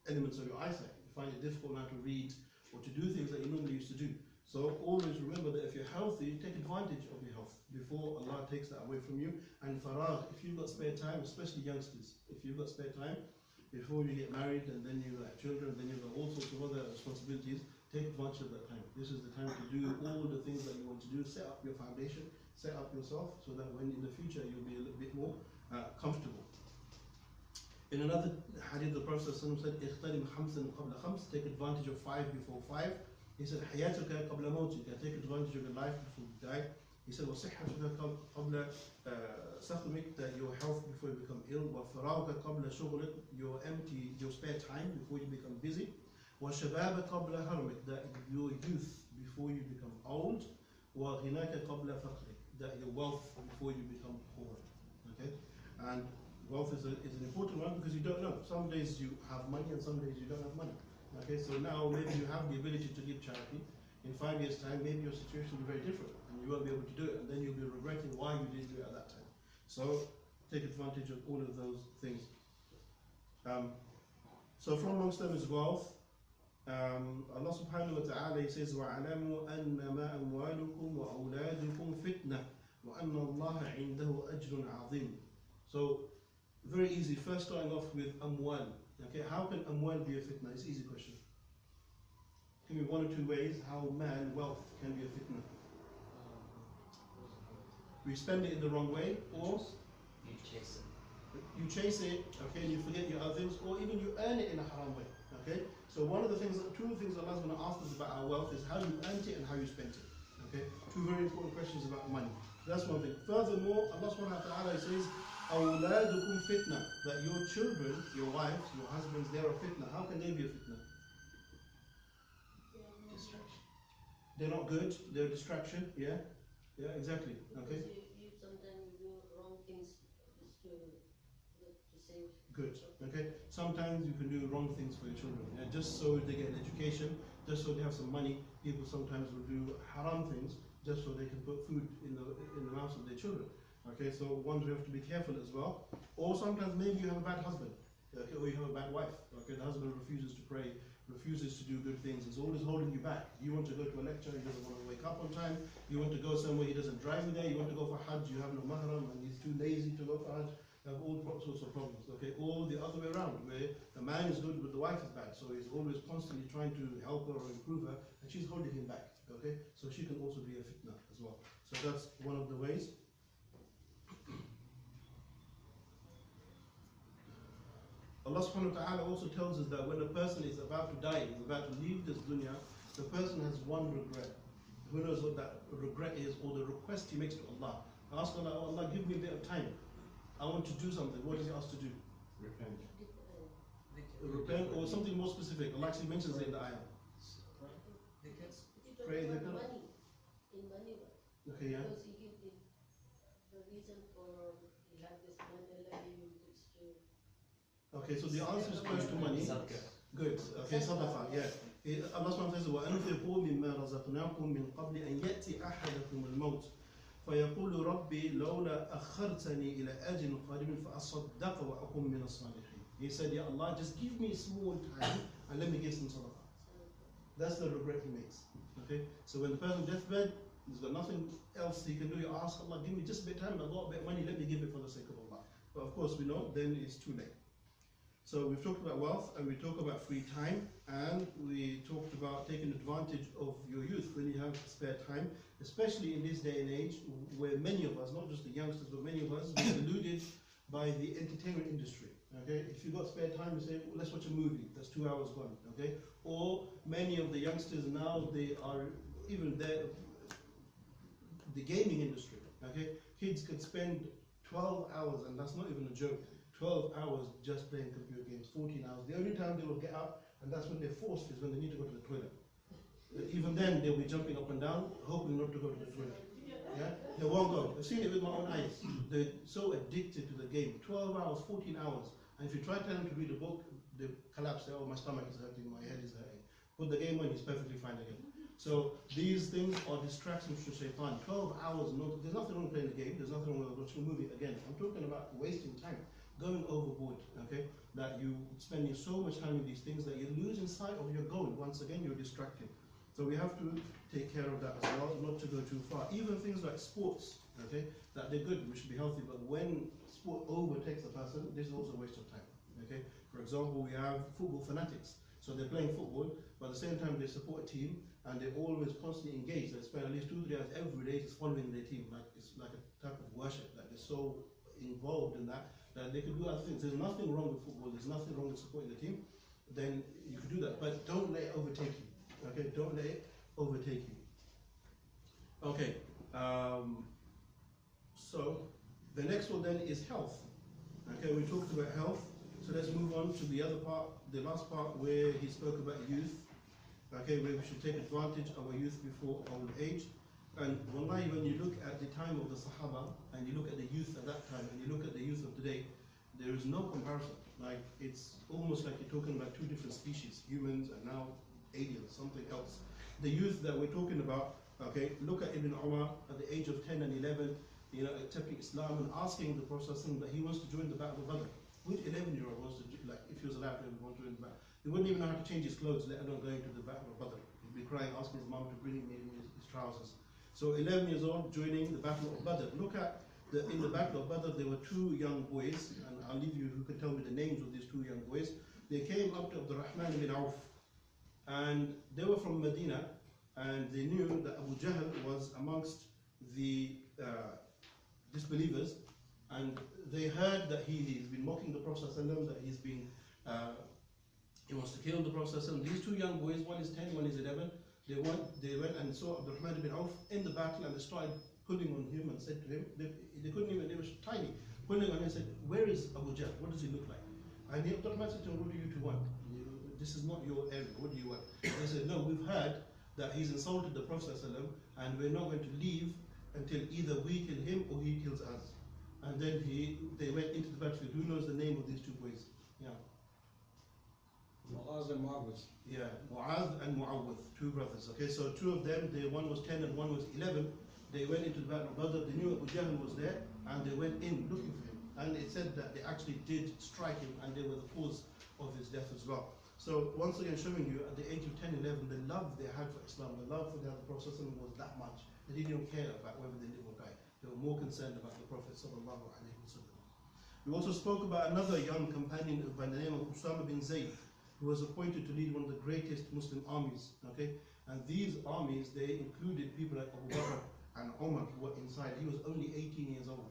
elements of your eyesight. You find it difficult now to read or to do things that you normally used to do. So always remember that if you're healthy, take advantage of your health before Allah takes that away from you. And faragh, if you've got spare time, especially youngsters, if you've got spare time, before you get married and then you have children, and then you've got all sorts of other responsibilities, take advantage of that time. This is the time to do all the things that you want to do, set up your foundation, set up yourself so that when in the future you'll be a little bit more comfortable. In another hadith, the Prophet said, "Ikhtanim khamsan qabla khams," take advantage of 5 before 5. He said, "Hayatuka qabla mawtika," take advantage of your life before you die. He said, "Wasihhatuka qabla sakhamik," that your health before you become ill. "Wa qabla shughlik," your spare time before you become busy. "Wa qabla harmik," that your youth before you become old. "Wa ghinaka qabla faqrik," that your wealth before you become poor. Okay, and wealth is an important one because you don't know. Some days you have money and some days you don't have money. Okay, so now maybe you have the ability to give charity. In 5 years' time, maybe your situation will be very different and you won't be able to do it, and then you'll be regretting why you didn't do it at that time. So take advantage of all of those things. So from amongst them is wealth. Allah subhanahu wa ta'ala, he says, وَعَلَمُوا أَنَّمَا أَمْوَالُكُمْ وَأَوْلَادُكُمْ فِتْنَةٌ وَأَنَّ اللَّهَ عِنْدَهُ أَجْرٌ عَظِيمٌ. So very easy. First starting off with amwal. Okay, how can amwal be a fitna? It's an easy question. Give me 1 or 2 ways how wealth can be a fitna. We spend it in the wrong way, or You chase it. you chase it, okay, and you forget your other things, or even you earn it in a haram way. Okay, so two things Allah's going to ask us about our wealth is how you earned it and how you spent it. Okay, 2 very important questions about money. So that's one thing. Furthermore, Allah subhanahu wa ta'ala says, أَوْلَادُكُمْ fitna, that your children, your wives, your husbands, they are a fitna. How can they be a fitna? Distraction. They're not good, they're a distraction, yeah? Yeah, exactly, okay? You sometimes do wrong things just to save. Good, okay? Sometimes you can do wrong things for your children, yeah? Just so they get an education, just so they have some money. People sometimes will do haram things just so they can put food in the mouths of their children. Okay, so one, we have to be careful as well. Or sometimes maybe you have a bad husband, okay, or you have a bad wife. Okay, the husband refuses to pray, refuses to do good things, is always holding you back. You want to go to a lecture, he doesn't want to wake up on time. You want to go somewhere, he doesn't drive you there. You want to go for Hajj, you have no mahram, and he's too lazy to go for Hajj. You have all sorts of problems. Okay, or the other way around, where the man is good but the wife is bad, so he's always constantly trying to help her or improve her, and she's holding him back. Okay, so she can also be a fitna as well. So that's one of the ways. Allah subhanahu wa ta'ala also tells us that when a person is about to die, is about to leave this dunya, the person has one regret. Who knows what that regret is, or the request he makes to Allah. Ask Allah, oh Allah, give me a bit of time. I want to do something. What does he ask to do? Repent. Repent, or something more specific. Allah actually mentions it in the ayah. Pray, Money. In money. Okay, yeah. Because he gives the reason for he have this money, it's to. Okay, so the answer is close to money. Good. Okay, sadaqah, yeah. Allah subhanahu wa ta'ala says, وَأَنْفِقُوا مِمَّا رَزَقْنَاكُم مِّن قَبْلِ أَن يَأْتِي أَحَدَكُمُ الْمَوْتُ فَيَقُولُ رَبِّي لَوْلَا أَخَّرْتَنِي إِلَى أَجْلٍ قَرِيبٍ فَأَصَّدَّقَ وَأَكُن مِّنَ الصَّالِحِينَ. He said, Ya Allah, just give me small time and let me give some sadaqah. That's the regret he makes. Okay? So when the person deathbed, he's got nothing else he can do, you ask Allah, give me just a bit of time, I've got a bit of money, let me give it for the sake of Allah. But of course we know, then it's too late. So we've talked about wealth, and we talked about free time, and we talked about taking advantage of your youth when you have spare time, especially in this day and age where many of us, not just the youngsters, but many of us, are deluded by the entertainment industry. Okay, if you've got spare time, you say, well, let's watch a movie, that's 2 hours gone. Okay, or many of the youngsters now, they are even there, the gaming industry. Okay, kids could spend 12 hours, and that's not even a joke, 12 hours just playing computer games, 14 hours. The only time they will get up, and that's when they're forced, is when they need to go to the toilet. Even then, they'll be jumping up and down, hoping not to go to the toilet. Yeah? They won't go. I've seen it with my own eyes. They're so addicted to the game. 12 hours, 14 hours. And if you try to tell them to read a book, they collapse. They, oh, my stomach is hurting, my head is hurting. Put the game on, he's perfectly fine again. So these things are distractions to shaitan. 12 hours, there's nothing wrong with playing the game. There's nothing wrong with watching a movie. Again, I'm talking about wasting time. Going overboard, okay? That you spending so much time with these things that you're losing sight of your goal. Once again, you're distracted. So we have to take care of that as well, not to go too far. Even things like sports, okay? That they're good, we should be healthy, but when sport overtakes a person, this is also a waste of time, okay? For example, we have football fanatics. So they're playing football, but at the same time they support a team, and they're always constantly engaged. They spend at least 2-3 hours every day just following their team. Like it's like a type of worship. Like they're so involved in that they could do other things. There's nothing wrong with football. There's nothing wrong with supporting the team. Then you could do that, but don't let it overtake you. Okay, don't let it overtake you. Okay, so the next one then is health. Okay, we talked about health, so let's move on to the other part, the last part where he spoke about youth. Okay, where we should take advantage of our youth before old age. And wallahi, when you look at the time of the Sahaba, and you look at the youth at that time, and you look at the youth of today, there is no comparison. Like, it's almost like you're talking about two different species, humans and now aliens, something else. The youth that we're talking about, okay, look at Ibn Umar at the age of 10 and 11, you know, accepting Islam and asking the Prophet that he wants to join the Battle of Badr. Which 11-year-old wants to, like, if he was allowed to want to join the battle? He wouldn't even know how to change his clothes, let alone going to the Battle of Badr. He'd be crying, asking his mom to bring him his trousers. So 11 years old, joining the Battle of Badr. Look at, in the Battle of Badr, there were two young boys, and I'll leave you who can tell me the names of these two young boys. They came up to Abdurrahman bin Auf, and they were from Medina, and they knew that Abu Jahl was amongst the disbelievers, and they heard that he's been mocking the Prophet ﷺ, that he's been, he wants to kill the Prophet ﷺ. These two young boys, one is 10, one is 11, they went and saw Abdurrahman bin Auf in the battle, and they started pulling on him and said to him, they couldn't even, they were tiny, pulling on him and said, where is Abu Jahl? What does he look like? And Abdurrahman said to him, what do you two want? This is not your area, what do you want? And they said, no, we've heard that he's insulted the Prophet ﷺ, and we're not going to leave until either we kill him or he kills us. And then they went into the battlefield. Who knows the name of these two boys? Yeah. Mu'az and Mu'awwidh. Yeah, Mu'az and Mu'awwidh, two brothers. Okay, so two of them, one was 10 and one was 11. They went into the battle of Badr. They knew Abu Jahl was there, and they went in looking for him. And it said that they actually did strike him, and they were the cause of his death as well. So once again, showing you at the age of 10, 11, the love they had for Islam, the love for the Prophet was that much. They didn't even care about whether they live or die. They were more concerned about the Prophet sallallahu alaihi wasallam. We also spoke about another young companion by the name of Usama bin Zayd, who was appointed to lead one of the greatest Muslim armies. Okay, and these armies, they included people like Abu Bakr and Umar who were inside. He was only 18 years old.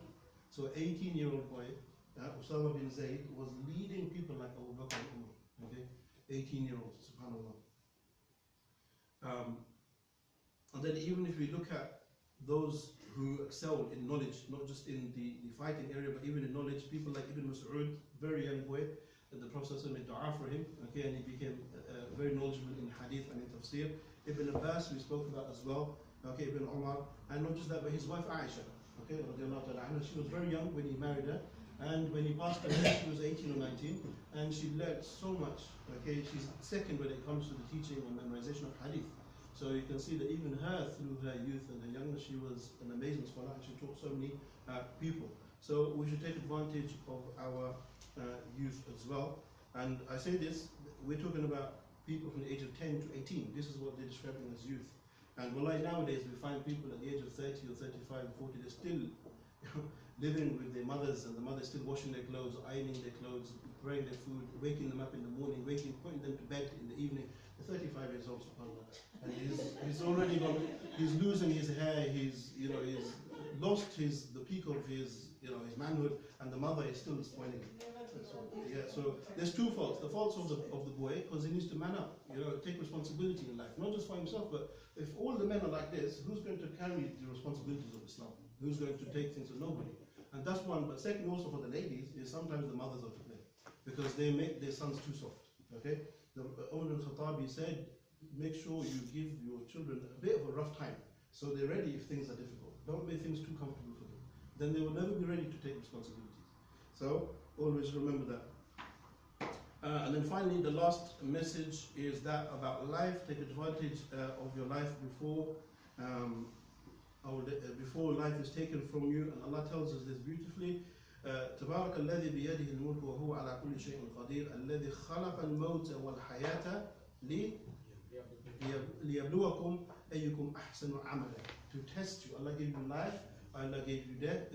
So 18-year-old boy, Usama bin Zayd, was leading people like Abu Bakr and Umar. Okay, 18-year-olds, subhanAllah. And then even if we look at those who excelled in knowledge, not just in the fighting area, but even in knowledge, people like Ibn Mas'ud, very young boy, and the Prophet made dua for him, okay, and he became very knowledgeable in hadith and in tafsir. Ibn Abbas, we spoke about as well, okay, Ibn Umar, and not just that, but his wife Aisha, okay, she was very young when he married her, and when he passed away, she was 18 or 19, and she learned so much, okay, she's second when it comes to the teaching and memorization of hadith. So you can see that even her, through her youth and her youngness, she was an amazing scholar, and she taught so many people. So we should take advantage of our youth as well. And I say this, we're talking about people from the age of 10 to 18. This is what they're describing as youth. And well, like nowadays, we find people at the age of 30 or 35 or 40, they're still living with their mothers, and the mothers still washing their clothes, ironing their clothes, preparing their food, waking them up in the morning, putting them to bed in the evening. They're 35 years old, subhanAllah. And he's already gone, he's losing his hair, he's lost the peak of his manhood, and the mother is still spoiling him. Yeah, so there's two faults. The faults of the boy, because he needs to man up, take responsibility in life, not just for himself, but if all the men are like this, who's going to carry the responsibilities of Islam? Who's going to take things to nobody? And that's one. But second, also for the ladies, is sometimes the mothers are to blame, because they make their sons too soft. Okay, the Umar al-Khattabi said, make sure you give your children a bit of a rough time, so they're ready if things are difficult. Don't make things too comfortable for them. Then they will never be ready to take responsibilities. So always remember that. And then finally, the last message is that about life. Take advantage of your life before life is taken from you. And Allah tells us this beautifully. تبارك الذي بيده الملك وهو على كل شيء قدير الذي خلق الموت والحياة ليبلوكم أيكم أحسن عملا. To test you, Allah gave you life, Allah gave you death.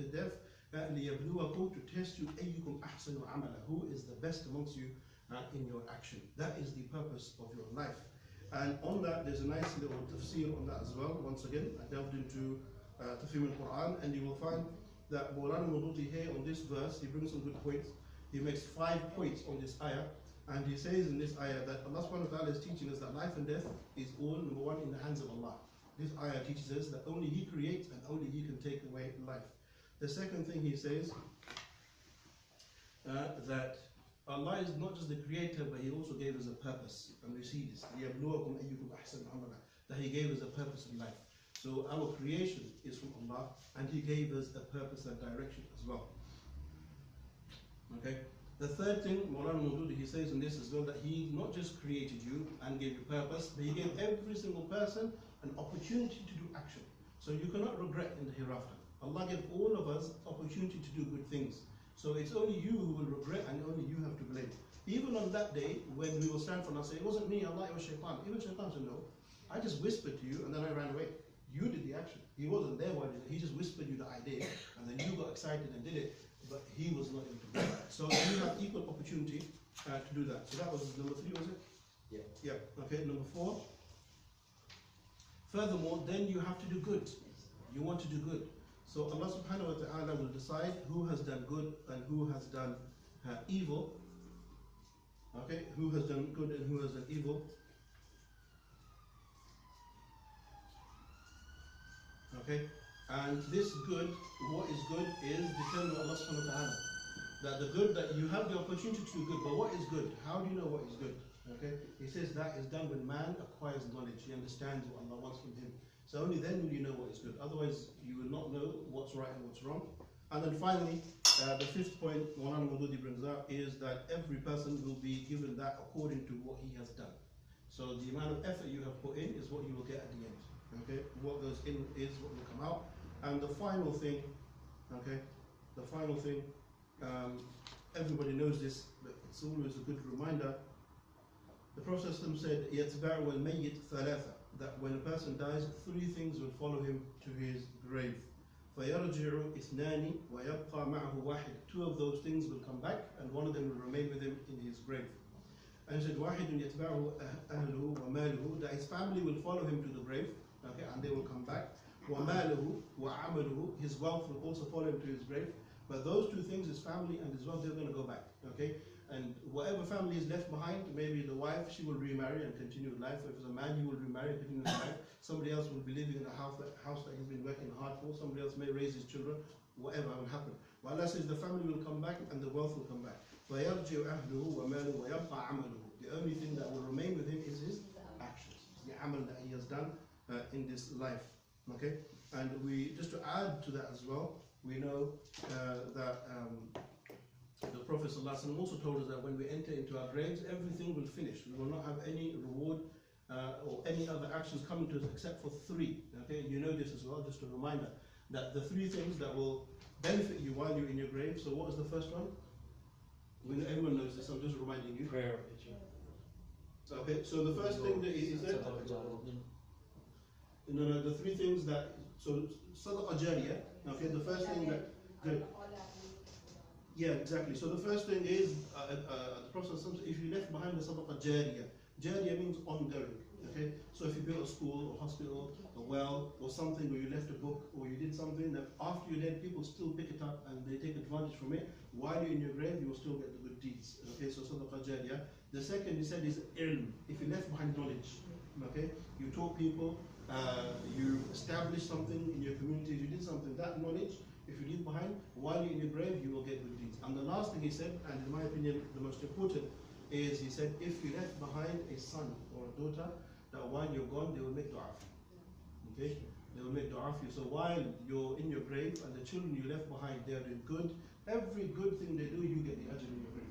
ليبلوكم, to test you أيكم أحسن عملا, who is the best amongst you in your action. That is the purpose of your life. And on that, there's a nice little tafsir on that as well. Once again, I delved into Tafsir al-Quran, and you will find that Mawlana Mawdudi here on this verse, he brings some good points. He makes 5 points on this ayah, and he says in this ayah that Allah subhanahu wa ta'ala is teaching us that life and death is all, number one, in the hands of Allah. This ayah teaches us that only He creates and only He can take away life. The second thing he says, that Allah is not just the creator, but He also gave us a purpose. And we see this, that He gave us a purpose in life. So our creation is from Allah, and He gave us a purpose and direction as well. Okay. The third thing, Mawlana Mawdudi, he says in this as well, that He not just created you and gave you purpose, but He gave every single person an opportunity to do action. So you cannot regret in the hereafter. Allah gave all of us opportunity to do good things. So it's only you who will regret, and only you have to blame. Even on that day, when we will stand for Allah and say, it wasn't me, Allah, it was shaitan. Even shaitan said, no, I just whispered to you and then I ran away. You did the action. He wasn't there while He just whispered you the idea, and then you got excited and did it, but He was not able to do that. So you have equal opportunity to do that. So that was number 3, was it? Yeah. Yeah. Okay, number 4. Furthermore, then you have to do good. You want to do good. So Allah subhanahu wa ta'ala will decide who has done good and who has done evil. Okay, who has done good and who has done evil. Okay, and this good, what is good, is determined by Allah subhanahu wa ta'ala. That the good, that you have the opportunity to do good, but what is good? How do you know what is good? Okay, He says that is done when man acquires knowledge. He understands what Allah wants from him. So only then will you know what is good. Otherwise, you will not know what's right and what's wrong. And then finally, the 5th point Mawlana Mawdudi brings out is that every person will be given that according to what he has done. So the amount of effort you have put in is what you will get at the end. Okay, what goes in is what will come out. And the final thing, okay, the final thing, everybody knows this, but it's always a good reminder. The Prophet said, يَتْبَعُ الْمَيِّتْ ثَلَاثًا, that when a person dies, 3 things will follow him to his grave. فَيَرْجِعُ إِثْنَانِ وَيَبْقَى مَعَهُ وَاحِدٌ. 2 of those things will come back, and 1 of them will remain with him in his grave. And he said, وَاحِدٌ يَتْبَعُ أَهْلُهُ وَمَالُهُ, that his family will follow him to the grave, okay, and they will come back. وَمَالُهُ وَعَمَلُهُ, his wealth will also follow him to his grave. But those 2 things, his family and his wealth, they're going to go back, okay? And whatever family is left behind, maybe the wife, she will remarry and continue with life. If it's a man, he will remarry and continue with life. Somebody else will be living in a house that he's been working hard for. Somebody else may raise his children. Whatever will happen. But Allah says the family will come back and the wealth will come back. فَيَرْجِعُ أَهْلُهُ وَمَالُهُ وَيَبْقَى عَمَلُهُ. The only thing that will remain with him is his actions, the amal that he has done in this life. Okay, and we just to add to that as well, we know that. The Prophet ﷺ also told us that when we enter into our graves, everything will finish. We will not have any reward or any other actions coming to us except for 3. Okay, you know this as well, just a reminder that the 3 things that will benefit you while you're in your grave. So what was the first one? Everyone knows this, I'm just reminding you. Prayer. Okay, so the first thing that he said, no, the 3 things that, so sadaqah jariyah, okay, the first thing that, good. Yeah, exactly. So the first thing is, the Prophet says, if you left behind the sadaqah jariyah, jariyah means ongoing, okay? So if you built a school, a hospital, a well, or something, or you left a book, or you did something that after you're dead, people still pick it up and they take advantage from it, while you're in your grave, you will still get the good deeds, okay? So sadaqah jariyah. The second, he said, is ilm. If you left behind knowledge, okay? You taught people, you established something in your community, you did something, that knowledge, if you leave behind, while you're in your grave, you will get good deeds. And the last thing he said, and in my opinion, the most important, is he said, if you left behind a son or a daughter, that while you're gone, they will make dua for you. Okay? They will make dua for you. So while you're in your grave and the children you left behind, they are doing good, every good thing they do, you get the ajr in your grave.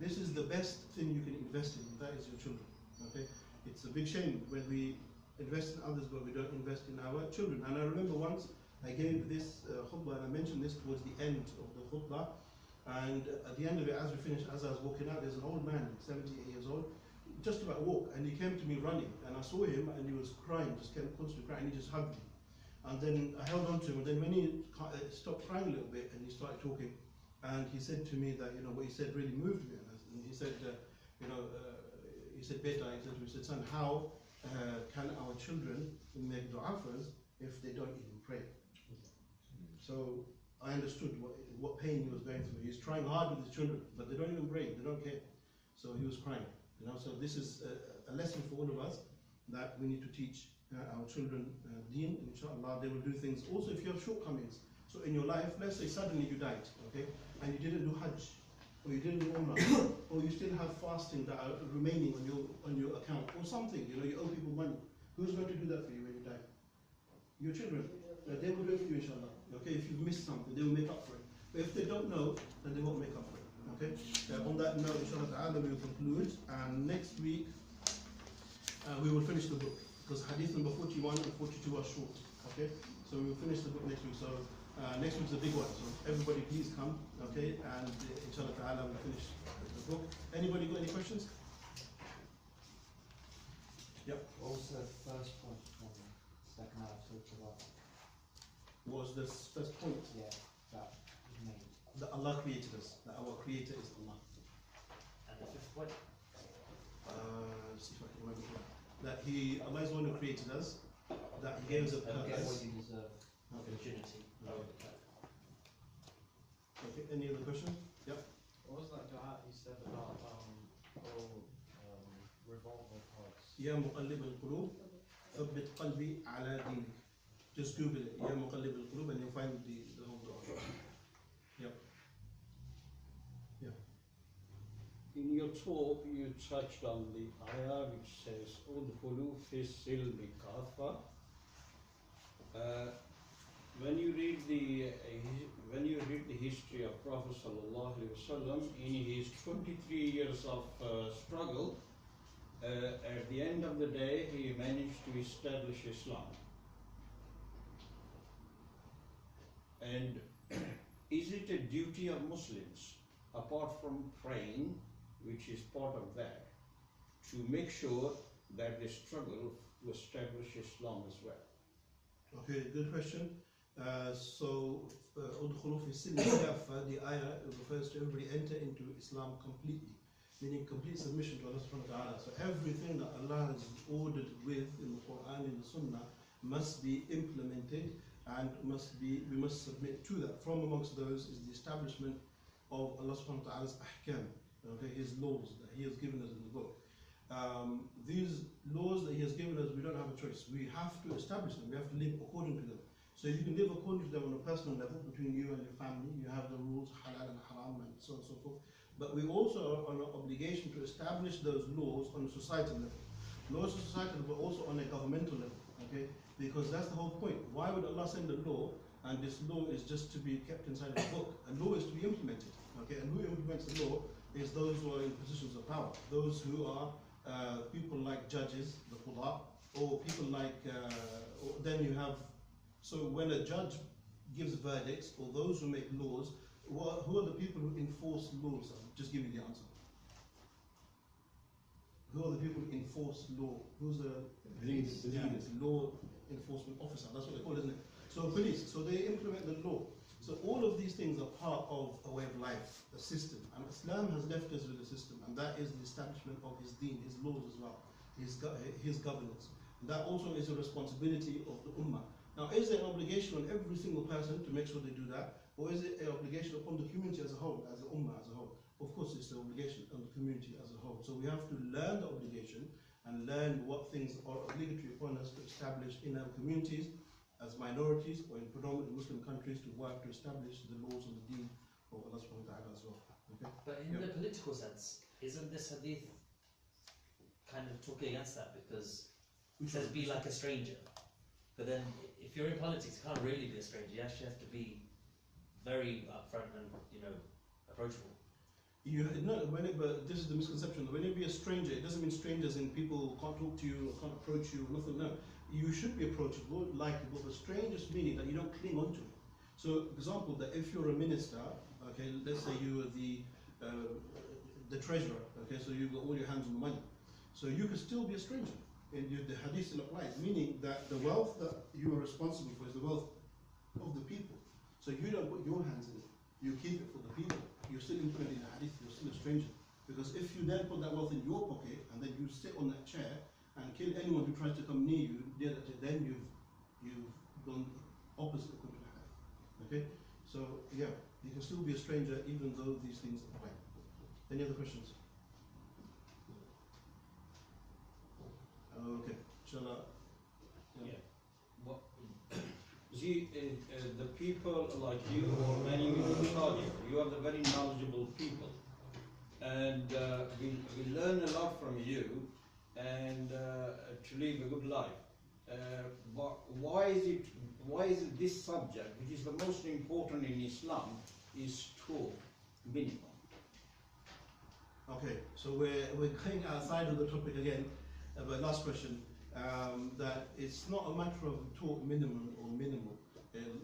This is the best thing you can invest in, that is your children. Okay? It's a big shame when we invest in others, but we don't invest in our children. And I remember once, I gave this khutbah, and I mentioned this towards the end of the khutbah, and at the end of it, as we finished, as I was walking out, there's an old man, 78 years old, just about to walk, and he came to me running, and I saw him, and he was crying, just kept constantly crying, and he just hugged me. And then I held on to him, and then when he stopped crying a little bit, and he started talking, And he said to me that, what he said really moved me. And he said, he said, Beta, he said, son, how can our children make dua for us if they don't even pray? So I understood what pain he was going through. He's trying hard with his children, but they don't even pray, they don't care. So he was crying. So this is a lesson for all of us that we need to teach our children deen. Inshallah, they will do things. Also, if you have shortcomings, so in your life, let's say suddenly you died, okay, and you didn't do Hajj, or you didn't do Umrah, or you still have fasting that are remaining on your account, or something. You owe people money. Who's going to do that for you when you die? Your children. They will do it for you, inshallah. Okay, if you've missed something, they will make up for it. But if they don't know, then they won't make up for it. Okay. On that note, inshallah, we will conclude, and next week we will finish the book, because Hadith number 41 and 42 are short. Okay, so we will finish the book next week. So next week's a big one. So everybody, please come. Okay, and inshallah, we'll finish the book. Anybody got any questions? Yep. What was the first point from the second ayah talked about? What was the first point? Yeah, that was made. That Allah created us. That our creator is Allah. And the fifth point? Let's see if I can remember that. That Allah is the one who created us. That He gave us a Get purpose. what you deserve. Opportunity. Okay. Any other questions? Yep. What was that dua you said about revolve my hearts? يا مقلب القلوب ثبت قلبي على دينك. Just Google it. يا مقلب القلوب, and you'll find the whole dua. Yep. Yeah. In your talk, you touched on the ayah which says, "Udkhulu fi silmi kafa." When you read the history of Prophet sallallahu alaihi wasallam, in his 23 years of struggle, at the end of the day, he managed to establish Islam. And is it a duty of Muslims, apart from praying, which is part of that, to make sure that they struggle to establish Islam as well? Okay, good question. Udkhulu fi silmi kafa, the ayah refers to everybody enter into Islam completely, meaning complete submission to Allah subhanahu wa ta'ala. So everything that Allah has ordered with in the Quran, in the Sunnah, must be implemented, and we must submit to that. From amongst those is the establishment of Allah subhanahu wa ta'ala's ahkam, okay, His laws that He has given us in the book. These laws that He has given us, we don't have a choice. We have to establish them. We have to live according to them. So you can live according to them on a personal level between you and your family. You have the rules, halal and haram, and so on and so forth. But we also are on an obligation to establish those laws on a societal level. Laws on societal level, but also on a governmental level. Okay, because that's the whole point. Why would Allah send a law, and this law is just to be kept inside a book? A law is to be implemented. Okay, and who implements the law is those who are in positions of power. Those who are people like judges, the qada, or people like. Then you have. So when a judge gives verdicts, or those who make laws, who are the people who enforce laws? I'll just give you the answer. Who are the people who enforce law? Who's the police? Law enforcement officer. That's what they call it, isn't it? So police. So they implement the law. So all of these things are part of a way of life, a system. And Islam has left us with a system, and that is the establishment of His deen, His laws as well, His governance. And that also is a responsibility of the ummah. Now, is there an obligation on every single person to make sure they do that? Or is it an obligation upon the community as a whole, as the ummah as a whole? Of course, it's the obligation on the community as a whole. So we have to learn the obligation and learn what things are obligatory upon us to establish in our communities as minorities or in predominantly Muslim countries, to work to establish the laws and the deen of Allah subhanahu wa ta'ala as well. Okay? But in the political sense, isn't this hadith kind of talking against that? Because it says be like a stranger. But then if you're in politics, you can't really be a stranger. You actually have to be very upfront and, approachable. But this is the misconception. When you be a stranger, it doesn't mean strangers in people can't talk to you or can't approach you or nothing. No, you should be approachable, likable, but strangers meaning that you don't cling on to it. So, example, that if you're a minister, okay, let's say you are the treasurer, okay, so you've got all your hands on the money, so you could still be a stranger. And the hadith still applies, meaning that the wealth that you are responsible for is the wealth of the people. So you don't put your hands in it. you keep it for the people. You're still implementing the hadith, you're still a stranger. Because if you then put that wealth in your pocket and then you sit on that chair and kill anyone who tries to come near you, then you've gone opposite of the hadith. Okay? So yeah, you can still be a stranger even though these things apply. Any other questions? Okay, shall I? Yeah. What, see, the people like you or many in Saudi, you are the very knowledgeable people, and we learn a lot from you, and to live a good life. But why is it this subject, which is the most important in Islam, is taught minimum? Okay, so we're going outside of the topic again. But last question, that it's not a matter of taught minimum or minimal.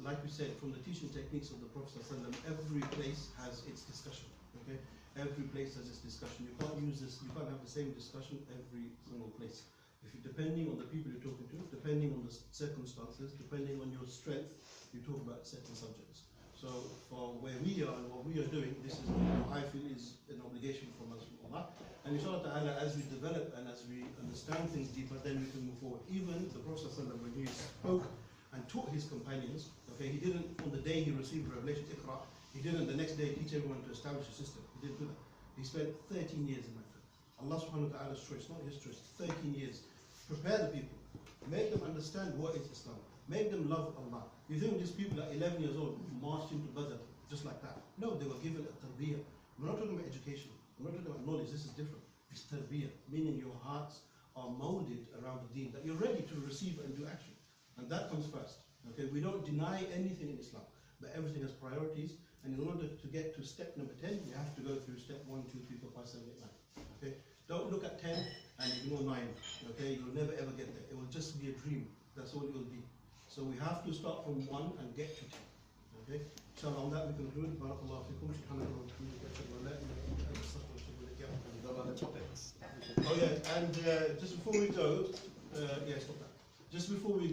Like we said, from the teaching techniques of the Prophet ﷺ, every place has its discussion. Okay, every place has its discussion. You can't use this. You can't have the same discussion every single place. If you, depending on the people you're talking to, depending on the circumstances, depending on your strength, you talk about certain subjects. So for where we are and what we are doing, this is what I feel is an obligation from us, from Allah. And inshallah ta'ala, as we develop and as we understand things deeper, then we can move forward. Even the Prophet ﷺ, when he spoke and taught his companions, okay, he didn't, on the day he received revelation, Iqra, he didn't the next day teach everyone to establish a system. He didn't do that. He spent 13 years in Mecca. Allah subhanahu wa ta'ala's choice, not his choice, 13 years. Prepare the people. Make them understand what is Islam. Make them love Allah. You think these people at 11 years old marched into Badr just like that? No, they were given a tarbiyah. We're not talking about education. We're not talking about knowledge. This is different. It's tarbiyah, meaning your hearts are molded around the deen, that you're ready to receive and do action. And that comes first. Okay, we don't deny anything in Islam, but everything has priorities. And in order to get to step number 10, you have to go through step 1, 2, 3, 4, 5, 7, 8, 9. Okay, don't look at 10 and ignore 9. Okay, you'll never ever get there. It will just be a dream. That's all it will be. So we have to start from 1 and get to 10. Okay? Inshallah, on that we conclude. Barakallahu fikum. Subhanallahi wa bihamdihi. Ashhadu an la ilaha illa anta astaghfiruka wa atubu ilayk. You got other topics. Oh yeah, and just before we go, stop that. Just before we